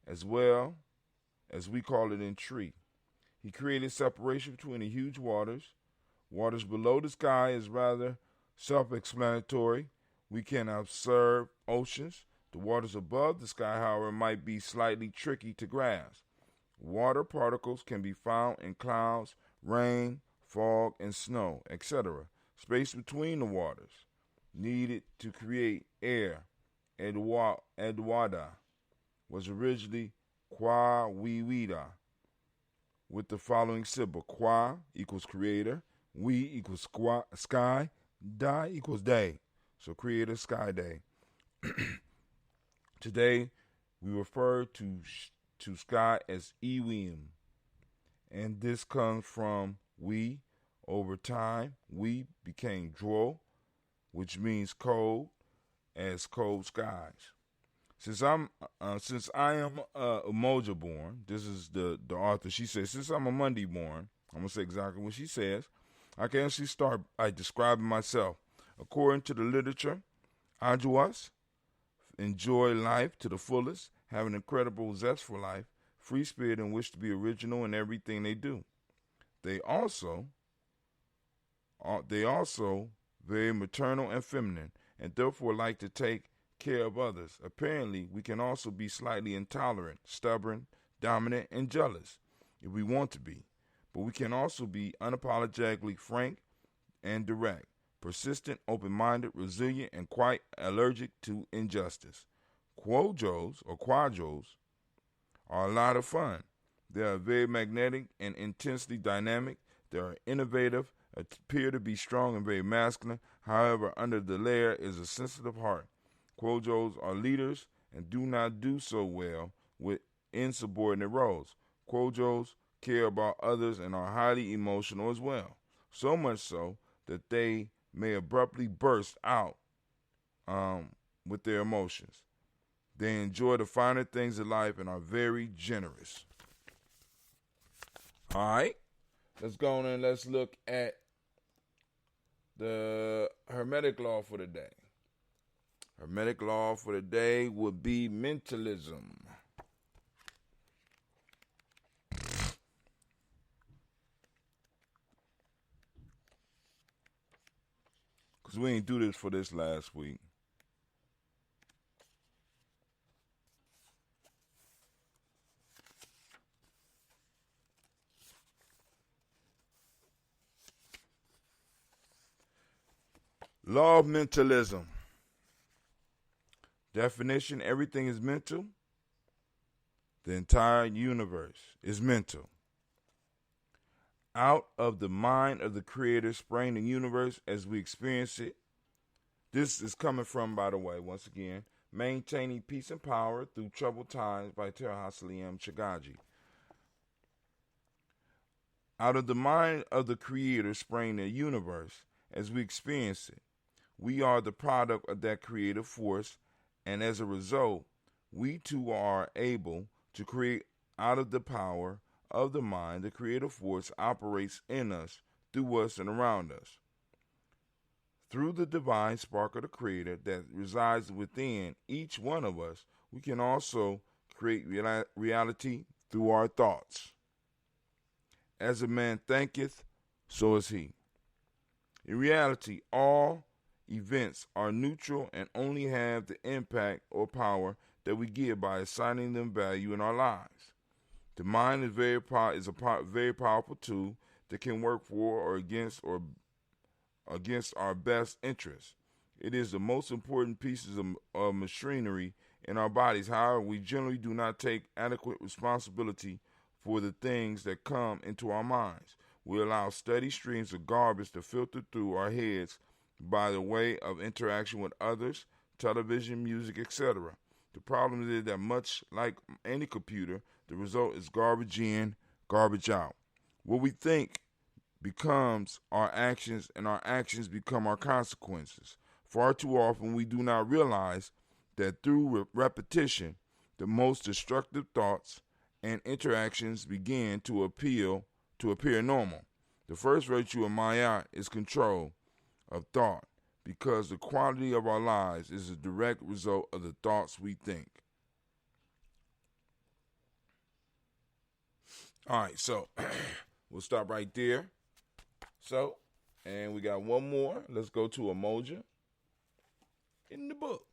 as well as we call it in tree. He created separation between the huge waters. Waters below the sky is rather self-explanatory. We can observe oceans. The waters above the sky, however, might be slightly tricky to grasp. Water particles can be found in clouds, rain, fog, and snow, etc. Space between the waters needed to create air, Edwada, was originally Kwa Wiwida, with the following symbol: Kwa equals creator, we equals sky, da equals day. So creator, sky, day. Today, we refer to sky as Ewim, and this comes from we. Over time, we became Dro, which means cold, as cold skies. Since I am Umoja born, this is the author. She says, since I'm a Monday born, I'm gonna say exactly what she says. I can actually start by describing myself. According to the literature, Ajuas enjoy life to the fullest, have an incredible zest for life, free spirit, and wish to be original in everything they do. They also very maternal and feminine, and therefore like to take care of others. Apparently, we can also be slightly intolerant, stubborn, dominant, and jealous if we want to be. But we can also be unapologetically frank and direct, persistent, open-minded, resilient, and quite allergic to injustice. Quojos or quadros are a lot of fun. They are very magnetic and intensely dynamic. They are innovative, appear to be strong and very masculine. However, under the layer is a sensitive heart. Quojos are leaders and do not do so well with insubordinate roles. Quojos care about others and are highly emotional as well, so much so that they may abruptly burst out with their emotions. They enjoy the finer things of life and are very generous. All right, let's go on and let's look at the Hermetic law for the day. Hermetic law for the day would be mentalism. Because we ain't do this for this last week. Law of mentalism. Definition: everything is mental. The entire universe is mental. Out of the mind of the Creator sprang the universe as we experience it. This is coming from, by the way, once again, Maintaining Peace and Power Through Troubled Times by Terahasiliam Chagaji. Out of the mind of the Creator sprang the universe as we experience it. We are the product of that creative force, and as a result, we too are able to create out of the power of the mind. The creative force operates in us, through us, and around us. Through the divine spark of the Creator that resides within each one of us, we can also create reality through our thoughts. As a man thinketh, so is he. In reality, all events are neutral and only have the impact or power that we give by assigning them value in our lives. The mind is very powerful tool that can work for or against our best interests. It is the most important pieces of machinery in our bodies. However, we generally do not take adequate responsibility for the things that come into our minds. We allow steady streams of garbage to filter through our heads by the way of interaction with others, television, music, etc. The problem is that much like any computer, the result is garbage in, garbage out. What we think becomes our actions, and our actions become our consequences. Far too often we do not realize that through repetition, the most destructive thoughts and interactions begin to appear normal. The first virtue of Maya is control of thought, because the quality of our lives is a direct result of the thoughts we think. All right, so we'll stop right there. So, and we got one more. Let's go to Umoja in the book.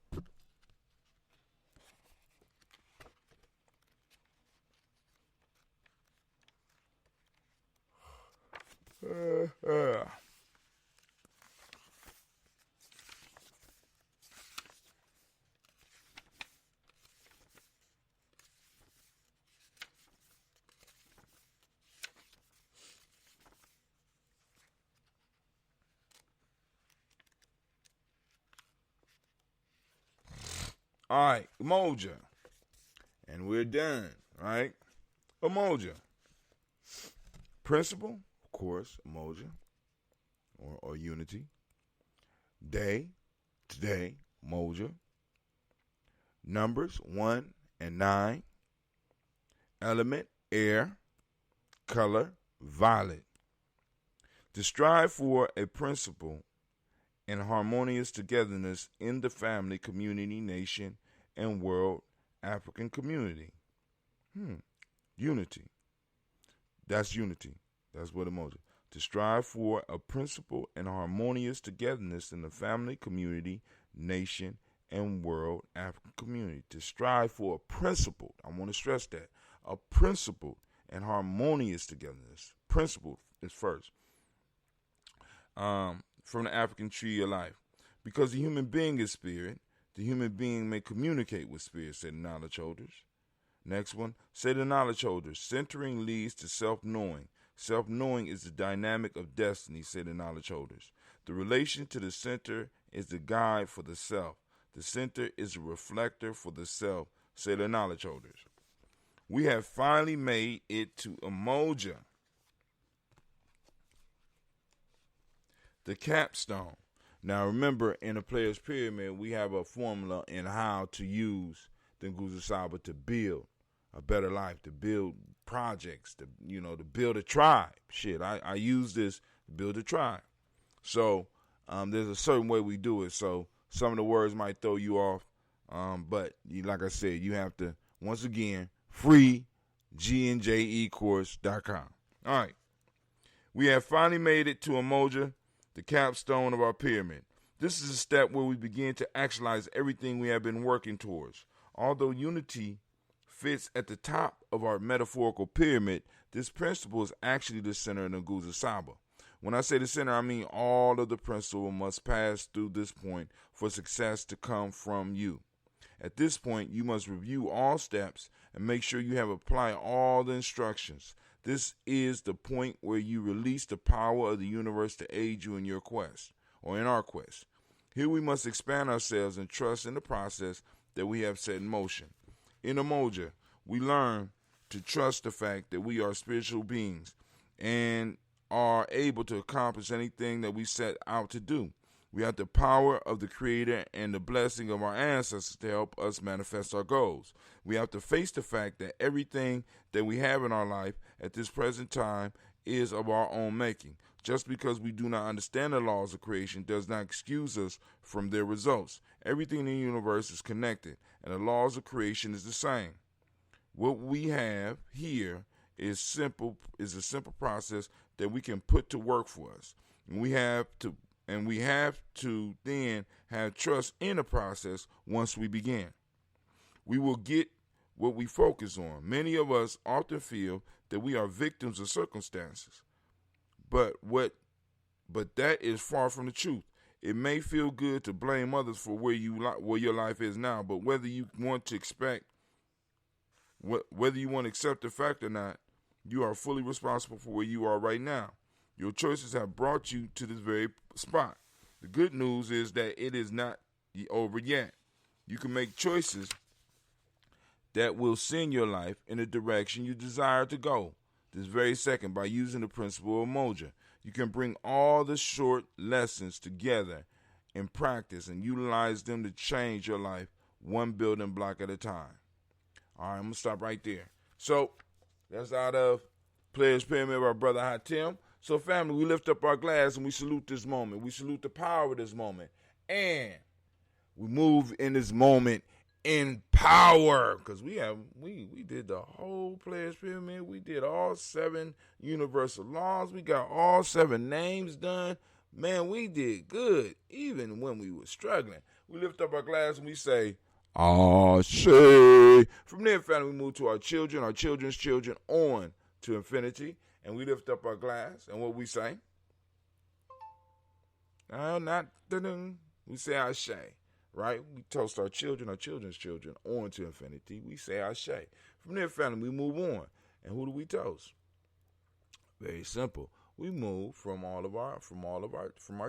All right, Umoja. And we're done, right? Umoja. Principle, of course, Umoja, or unity. Day, today, Umoja. Numbers, 1 and 9. Element, air. Color, violet. To strive for a principle and harmonious togetherness in the family, community, nation, and world African community. Unity. That's unity. That's what Umoja. To strive for a principle and harmonious togetherness in the family, community, nation, and world African community. To strive for a principle. I want to stress that. A principle and harmonious togetherness. Principle is first. From the African tree of life. Because the human being is spirit, the human being may communicate with spirit, say the knowledge holders. Next one, say the knowledge holders. Centering leads to self-knowing. Self-knowing is the dynamic of destiny, say the knowledge holders. The relation to the center is the guide for the self. The center is a reflector for the self, say the knowledge holders. We have finally made it to Umoja, the capstone. Now remember, in a player's pyramid, we have a formula in how to use the Nguzo Saba to build a better life, to build projects, to build a tribe. Shit, I use this to build a tribe. So there's a certain way we do it. So some of the words might throw you off, but like I said, you have to, once again, free GNJEcourse.com. All right. We have finally made it to Umoja, the capstone of our pyramid. This is a step where we begin to actualize everything we have been working towards. Although unity fits at the top of our metaphorical pyramid, this principle is actually the center of the Nguzo Saba. When I say the center, I mean all of the principle must pass through this point for success to come from you. At this point, you must review all steps and make sure you have applied all the instructions. This is the point where you release the power of the universe to aid you in your quest, or in our quest. Here we must expand ourselves and trust in the process that we have set in motion. In Umoja, we learn to trust the fact that we are spiritual beings and are able to accomplish anything that we set out to do. We have the power of the Creator and the blessing of our ancestors to help us manifest our goals. We have to face the fact that everything that we have in our life at this present time is of our own making. Just because we do not understand the laws of creation does not excuse us from their results. Everything in the universe is connected, and the laws of creation is the same. What we have here is a simple process that we can put to work for us. And we have to then have trust in the process once we begin. We will get what we focus on. Many of us often feel that we are victims of circumstances. But that is far from the truth. It may feel good to blame others for where your life is now, but whether you want to accept the fact or not, you are fully responsible for where you are right now. Your choices have brought you to this very spot. The good news is that it is not over yet. You can make choices that will send your life in the direction you desire to go this very second by using the principle of Umoja. You can bring all the short lessons together in practice and utilize them to change your life one building block at a time. All right, I'm going to stop right there. So That's out of Players Pyramid by Brother Hatim. So, family, we lift up our glass and we salute this moment. We salute the power of this moment. And we move in this moment in power. Because we did the whole Players Pyramid. We did all 7 universal laws. We got all 7 names done. Man, we did good, even when we were struggling. We lift up our glass and we say, Ashe. From there, family, we move to our children, our children's children, on to infinity. And we lift up our glass. And what we say? We say Ashe, right? We toast our children, our children's children, on to infinity. We say Ashe. From there, family, we move on. And who do we toast? Very simple. We move from our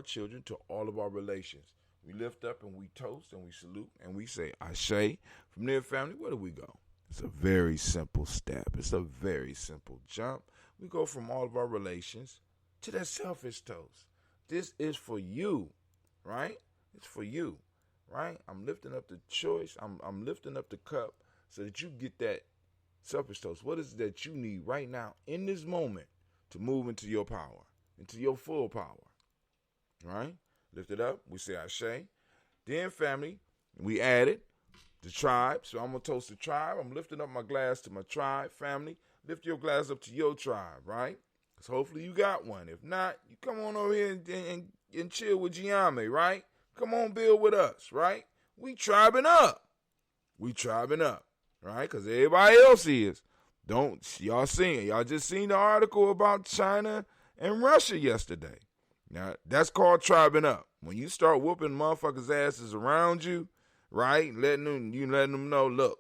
children to all of our relations. We lift up and we toast and we salute and we say Ashe. From there, family, where do we go? It's a very simple step. It's a very simple jump. We go from all of our relations to that selfish toast. This is for you, right? It's for you, right? I'm lifting up the choice. I'm lifting up the cup so that you get that selfish toast. What is it that you need right now in this moment to move into your power, into your full power, right? Lift it up. We say Ashe. Then, family, we added the tribe. So I'm going to toast the tribe. I'm lifting up my glass to my tribe, family. Lift your glass up to your tribe, right? Because hopefully you got one. If not, you come on over here and chill with Gye-Nyame, right? Come on, build with us, right? We tribing up. We tribing up, right? Because everybody else is. Y'all just seen the article about China and Russia yesterday. Now, that's called tribing up. When you start whooping motherfuckers' asses around you, right? Letting them know, look,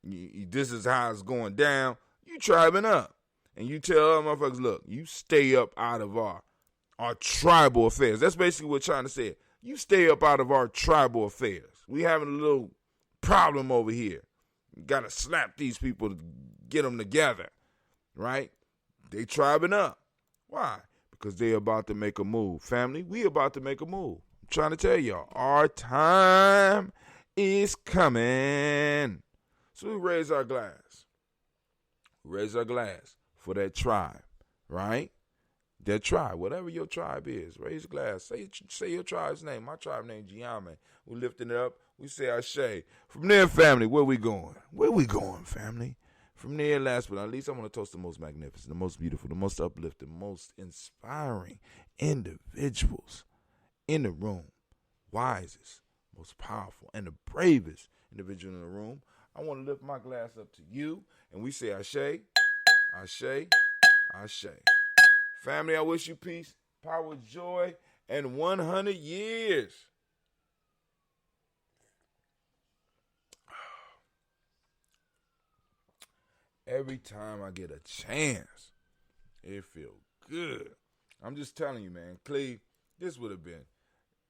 this is how it's going down. You tribing up. And you tell other motherfuckers, look, you stay up out of our tribal affairs. That's basically what China said. You stay up out of our tribal affairs. We having a little problem over here. You got to slap these people to get them together, right? They tribing up. Why? Because they about to make a move. Family, we about to make a move. I'm trying to tell y'all, our time is coming. So we raise our glass. Raise our glass for that tribe, right? That tribe, whatever your tribe is, raise a glass. Say your tribe's name. My tribe name Gye-Nyame. We lifting it up. We say Ashe. From there, family, where we going? Where we going, family? From there, last but not least, I want to toast the most magnificent, the most beautiful, the most uplifting, most inspiring individuals in the room. Wisest, most powerful, and the bravest individual in the room. I want to lift my glass up to you, and we say Ashe, Ashe, Ashe. Family, I wish you peace, power, joy, and 100 years. Every time I get a chance, it feels good. I'm just telling you, man, Cleve, this would have been,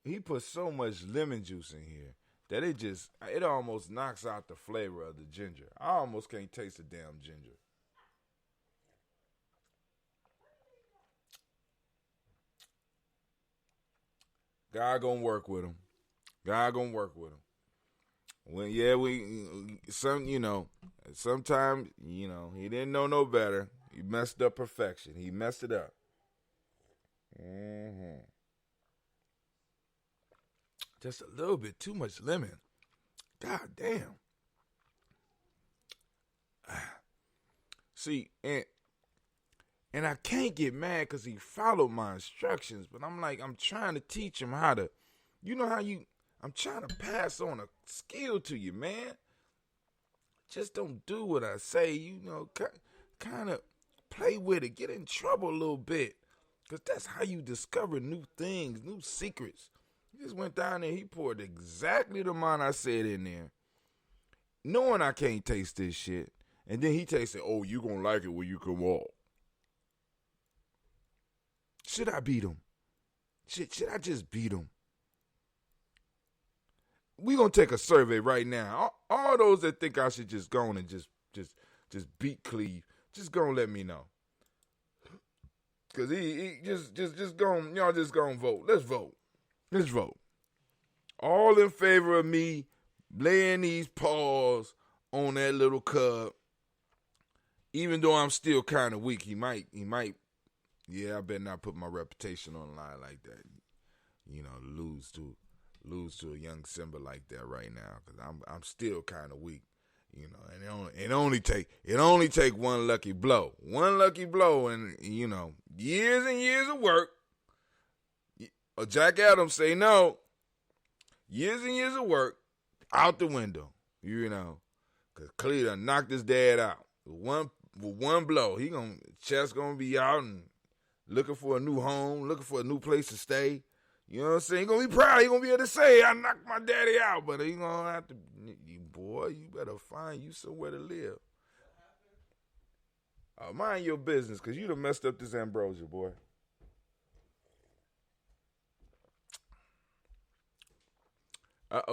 he put so much lemon juice in here that it almost knocks out the flavor of the ginger. I almost can't taste the damn ginger. God gonna work with him. God gonna work with him. Sometimes, he didn't know no better. He messed up perfection. He messed it up. Just a little bit too much lemon. God damn. See, and I can't get mad because he followed my instructions, but I'm trying to teach him how to, I'm trying to pass on a skill to you, man. Just don't do what I say, kind of play with it, get in trouble a little bit, because that's how you discover new things, new secrets. He just went down there, he poured exactly the amount I said in there, knowing I can't taste this shit, and then he tasted, oh, you gonna like it when you come walk. Should I beat him? Should I just beat him? We gonna take a survey right now. All those that think I should just go on and just beat Cleve, just gonna let me know. Cause he just going, y'all just gonna vote. Let's vote. All in favor of me laying these paws on that little cub, even though I'm still kind of weak, he might. Yeah, I better not put my reputation on the line like that. You know, lose to a young Simba like that right now, because I'm still kind of weak. You know, and it only take one lucky blow, and you know, years and years of work. Jack Adams say no. Years and years of work out the window. You know, because Cleveland knocked his dad out with one blow. Chess gonna be out and looking for a new home, looking for a new place to stay. You know what I'm saying? He gonna be proud. He gonna be able to say, I knocked my daddy out. But he gonna have to, boy, you better find you somewhere to live. Mind your business, because you done messed up this ambrosia, boy.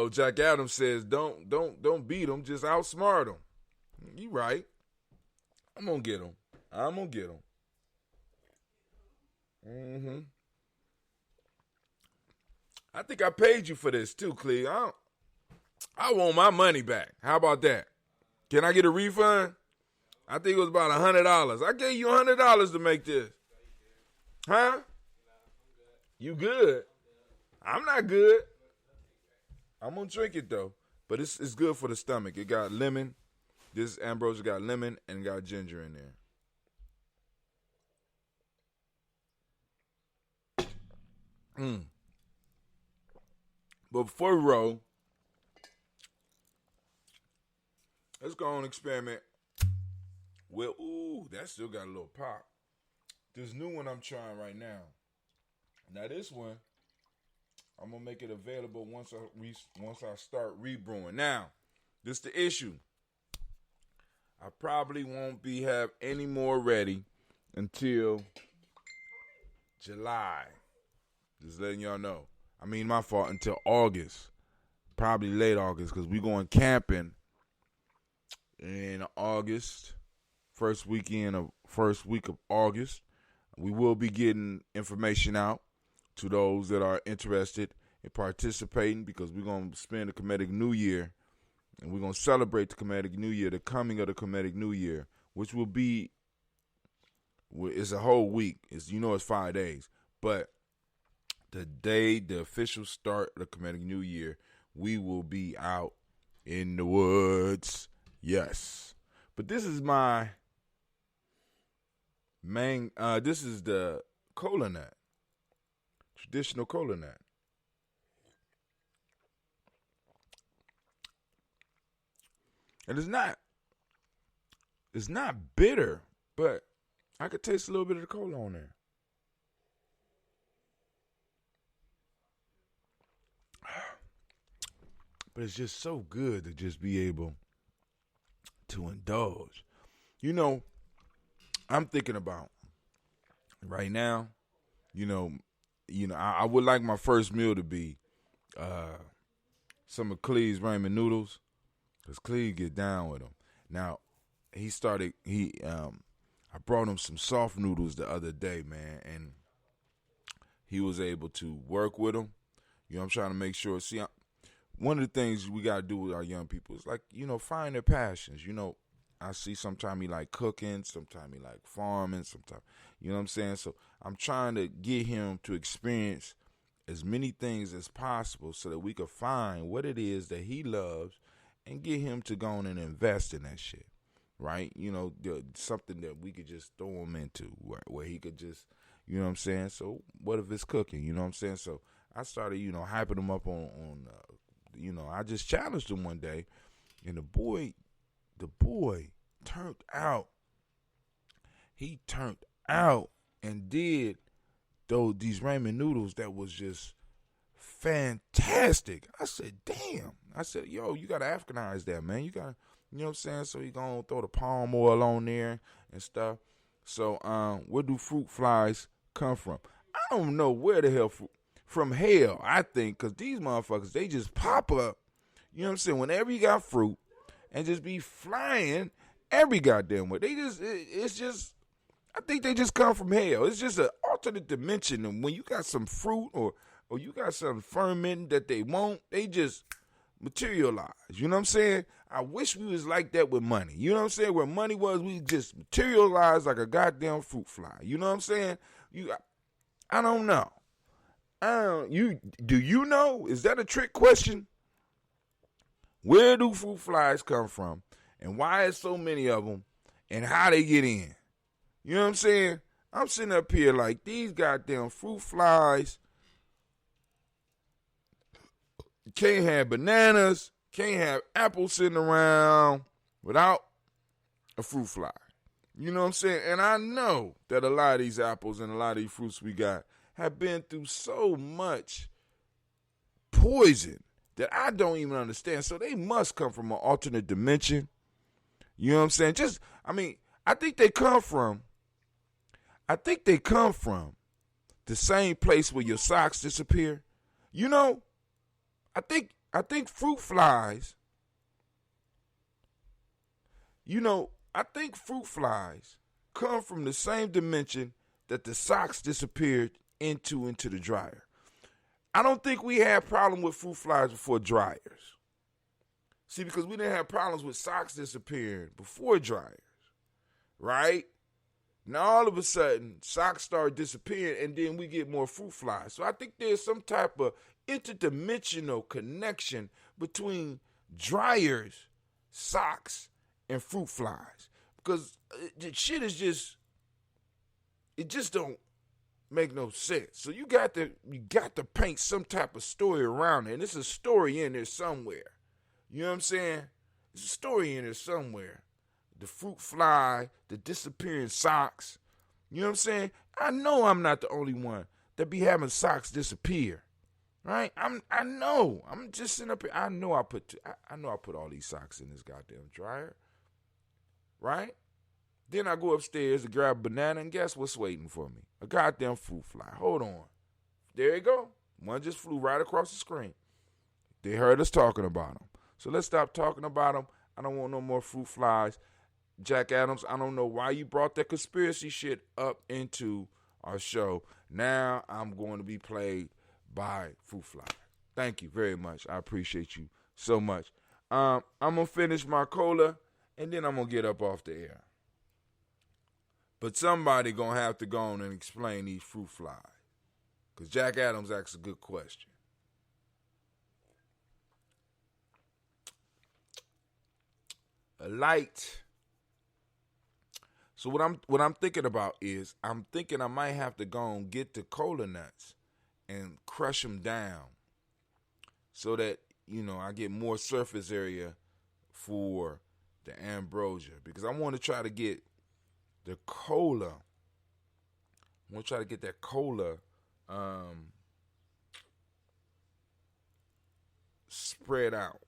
Jack Adams says, don't beat him, just outsmart him. You right. I'm gonna get him. Mm-hmm. I think I paid you for this too, Cleve. I want my money back. How about that? Can I get a refund? I think it was about $100. I gave you $100 to make this. Huh? You good? I'm not good. I'm gonna drink it though, but it's good for the stomach. It got lemon. This ambrosia got lemon and got ginger in there. But before we roll, let's go on and experiment with, that still got a little pop. This new one I'm trying right now. Now this one, I'm going to make it available once I start rebrewing. Now, this the issue. I probably won't have any more ready until July. Just letting y'all know. I mean, my fault, until August. Probably late August, because we going camping in August. First week of August. We will be getting information out to those that are interested in participating, because we're going to spend the Kemetic New Year, and we're going to celebrate the Kemetic New Year, the coming of the Kemetic New Year, which will be, it's a whole week. It's 5 days. But the official start of the Kemetic New Year, we will be out in the woods. Yes. But this is my main, this is the cola nut. Traditional cola nut. And it's not bitter, but I could taste a little bit of the cola on there. But it's just so good to just be able to indulge. I'm thinking about right now, I would like my first meal to be some of Cleve's ramen noodles, because Cleve get down with them. Now, I brought him some soft noodles the other day, man, and he was able to work with them. I'm trying to make sure. See, one of the things we got to do with our young people is, like, find their passions. I see sometimes he like cooking, sometimes he like farming, sometimes, you know what I'm saying? So I'm trying to get him to experience as many things as possible so that we could find what it is that he loves and get him to go on and invest in that shit, right? Something that we could just throw him into where he could just, you know what I'm saying? So what if it's cooking, you know what I'm saying? So I started, hyping him up on I just challenged him one day, and the boy turned out. He turned out and did these ramen noodles that was just fantastic. I said, damn. I said, yo, you got to Africanize that, man. You got to, you know what I'm saying? So he going to throw the palm oil on there and stuff. So where do fruit flies come from? I don't know where the hell from hell, I think, because these motherfuckers, they just pop up, you know what I'm saying, whenever you got fruit, and just be flying every goddamn way. I think they just come from hell. It's just an alternate dimension, and when you got some fruit or you got some ferment that they want, they just materialize, you know what I'm saying? I wish we was like that with money. You know what I'm saying? Where money was, we just materialized like a goddamn fruit fly. You know what I'm saying? I don't know. Do you know? Is that a trick question? Where do fruit flies come from? And why is so many of them? And how they get in? You know what I'm saying? I'm sitting up here like these goddamn fruit flies can't have bananas, can't have apples sitting around without a fruit fly. You know what I'm saying? And I know that a lot of these apples and a lot of these fruits we got have been through so much poison that I don't even understand. So they must come from an alternate dimension. You know what I'm saying? I think they come from the same place where your socks disappear. You know, I think fruit flies, come from the same dimension that the socks disappeared into the dryer. I don't think we had problem with fruit flies before dryers. See, because we didn't have problems with socks disappearing before dryers, right? Now all of a sudden, socks start disappearing, and then we get more fruit flies. So I think there's some type of interdimensional connection between dryers, socks, and fruit flies. Because the shit is it just don't make no sense. So you got to paint some type of story around it. And there's a story in there somewhere. You know what I'm saying? There's a story in there somewhere. The fruit fly, the disappearing socks. You know what I'm saying? I know I'm not the only one that be having socks disappear. Right? I know. I'm just sitting up here. I know I put all these socks in this goddamn dryer. Right? Then I go upstairs to grab a banana, and guess what's waiting for me? A goddamn fruit fly. Hold on. There you go. One just flew right across the screen. They heard us talking about them. So let's stop talking about them. I don't want no more fruit flies. Jack Adams, I don't know why you brought that conspiracy shit up into our show. Now I'm going to be played by fruit fly. Thank you very much. I appreciate you so much. I'm going to finish my cola, and then I'm going to get up off the air. But somebody going to have to go on and explain these fruit flies. Because Jack Adams asks a good question. A light. So what I'm thinking about is I'm thinking I might have to go and get the cola nuts and crush them down so that, I get more surface area for the ambrosia. Because I want to try to get the cola. I want to try to get that cola spread out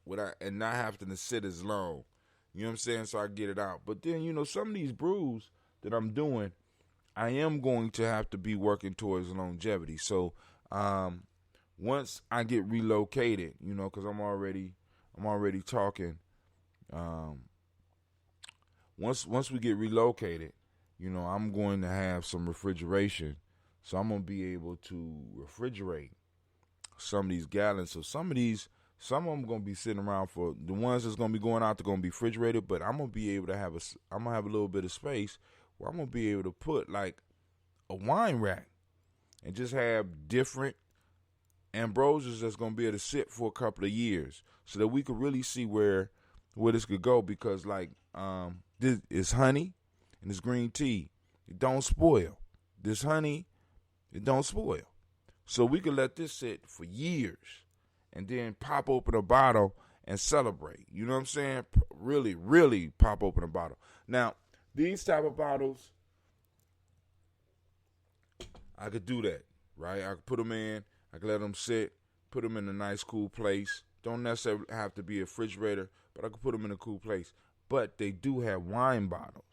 and not having to sit as long. You know what I'm saying? So I get it out. But then, some of these brews that I'm doing, I am going to have to be working towards longevity. So once I get relocated, because I'm already talking. Once we get relocated, I'm going to have some refrigeration. So I'm going to be able to refrigerate some of these gallons. So some of them going to be sitting around for the ones that's going to be going out. They're going to be refrigerated, but I'm going to be able to have I'm going to have a little bit of space where I'm going to be able to put like a wine rack and just have different ambrosias that's going to be able to sit for a couple of years so that we could really see where this could go. Because this is honey and it's green tea. It don't spoil. This honey, it don't spoil. So we could let this sit for years and then pop open a bottle and celebrate. You know what I'm saying? Really, really pop open a bottle. Now, these type of bottles, I could do that, right? I could put them in. I could let them sit, put them in a nice, cool place. Don't necessarily have to be a refrigerator, but I could put them in a cool place. But they do have wine bottles.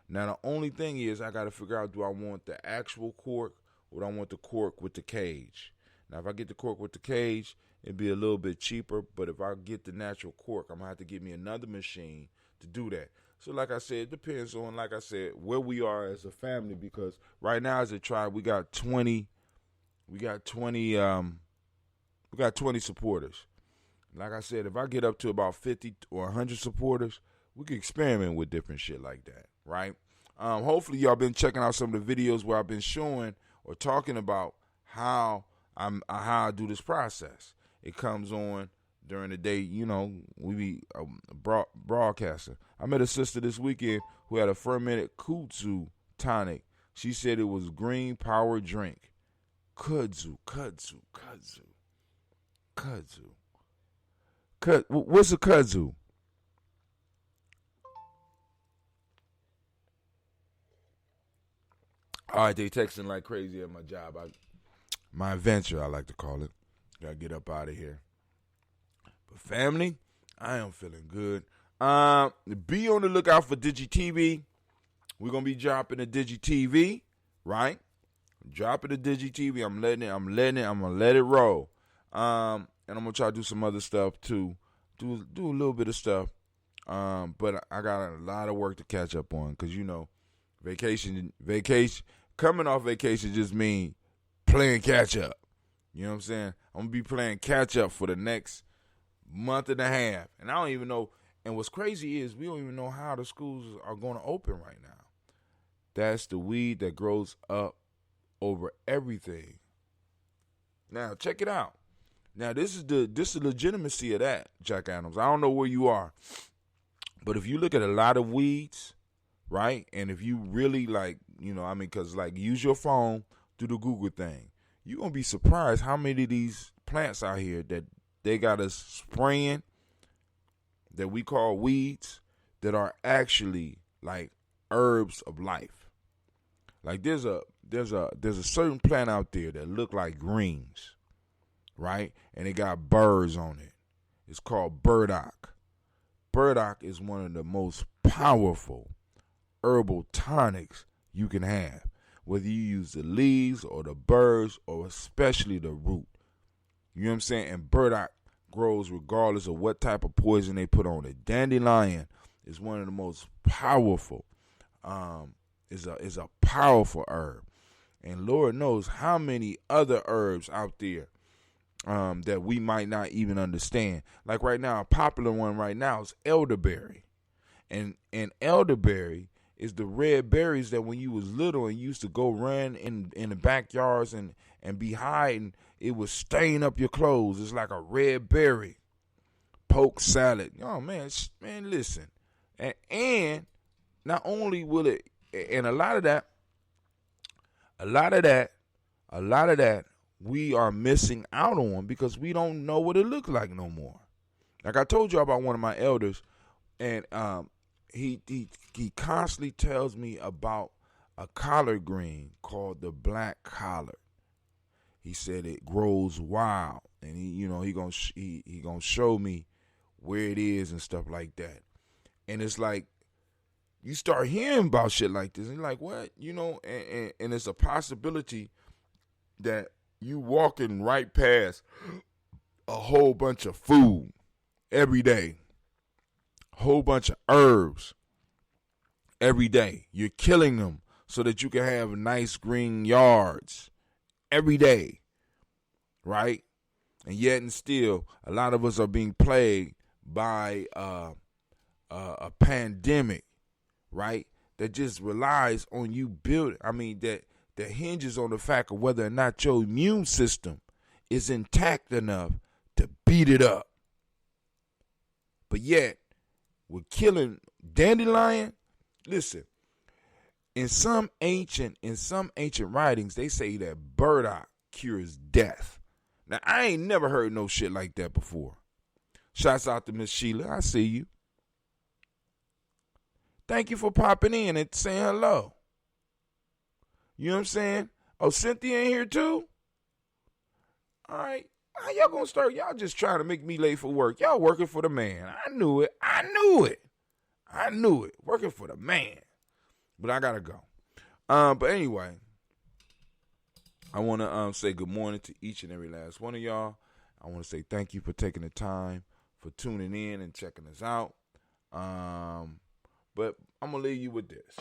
Now, the only thing is I got to figure out, do I want the actual cork or do I want the cork with the cage? Now, if I get the cork with the cage, it'd be a little bit cheaper. But if I get the natural cork, I'm going to have to get me another machine to do that. So, like I said, it depends on, like I said, where we are as a family. Because right now, as a tribe, we got 20 supporters. Like I said, if I get up to about 50 or 100 supporters, we can experiment with different shit like that, right? Hopefully y'all been checking out some of the videos where I've been showing or talking about how I do this process. It comes on during the day, you know, we be broadcasting. I met a sister this weekend who had a fermented kudzu tonic. She said it was green power drink. Kudzu. What's a kudzu? All right, they texting like crazy at my job. My adventure, I like to call it. Gotta get up out of here. But family, I am feeling good. Be on the lookout for DigiTV. We're gonna be dropping the DigiTV, right? Dropping the DigiTV. I'm gonna let it roll. And I'm gonna try to do some other stuff too. Do a little bit of stuff. But I got a lot of work to catch up on because you know, vacation. Coming off vacation just mean playing catch up. You know what I'm saying? I'm gonna be playing catch up for the next month and a half, and I don't even know. And what's crazy is we don't even know how the schools are going to open right now. That's the weed that grows up over everything. Now check it out. Now this is the legitimacy of that, Jack Adams. I don't know where you are, but if you look at a lot of weeds, right, and if you really like, you know, I mean, because like use your phone, do the Google thing, you're gonna be surprised how many of these plants out here that they got us spraying that we call weeds that are actually like herbs of life. Like there's a certain plant out there that look like greens, right? And it got birds on it. It's called burdock. Burdock is one of the most powerful herbal tonics you can have, whether you use the leaves or the birds or especially the root. You know what I'm saying? And burdock grows regardless of what type of poison they put on it. Dandelion is one of the most powerful, is a powerful herb. And Lord knows how many other herbs out there that we might not even understand. Like right now, a popular one right now is elderberry. And elderberry is the red berries that when you was little and you used to go run in the backyards and be hiding, it would stain up your clothes. It's like a red berry poke salad. Oh man, listen. And not only will it, and a lot of that we are missing out on because we don't know what it looks like no more. Like I told you about one of my elders, and he constantly tells me about a collard green called the black collard. He said it grows wild, and he gonna show me where it is and stuff like that. And it's like you start hearing about shit like this, and you're like, what? You know, and it's a possibility that you walking right past a whole bunch of food every day, whole bunch of herbs every day. You're killing them so that you can have nice green yards every day, right? And yet and still, a lot of us are being plagued by a pandemic, right? That just relies on you building. I mean, that hinges on the fact of whether or not your immune system is intact enough to beat it up. But yet, we're killing dandelion. Listen, in some ancient writings, they say that burdock cures death. Now, I ain't never heard no shit like that before. Shouts out to Miss Sheila. I see you. Thank you for popping in and saying hello. You know what I'm saying? Oh, Cynthia in here too? All right. How y'all gonna start? Y'all just trying to make me late for work. Y'all working for the man. I knew it. Working for the man. But I gotta go. But anyway, I want to say good morning to each and every last one of y'all. I want to say thank you for taking the time for tuning in and checking us out. But I'm going to leave you with this.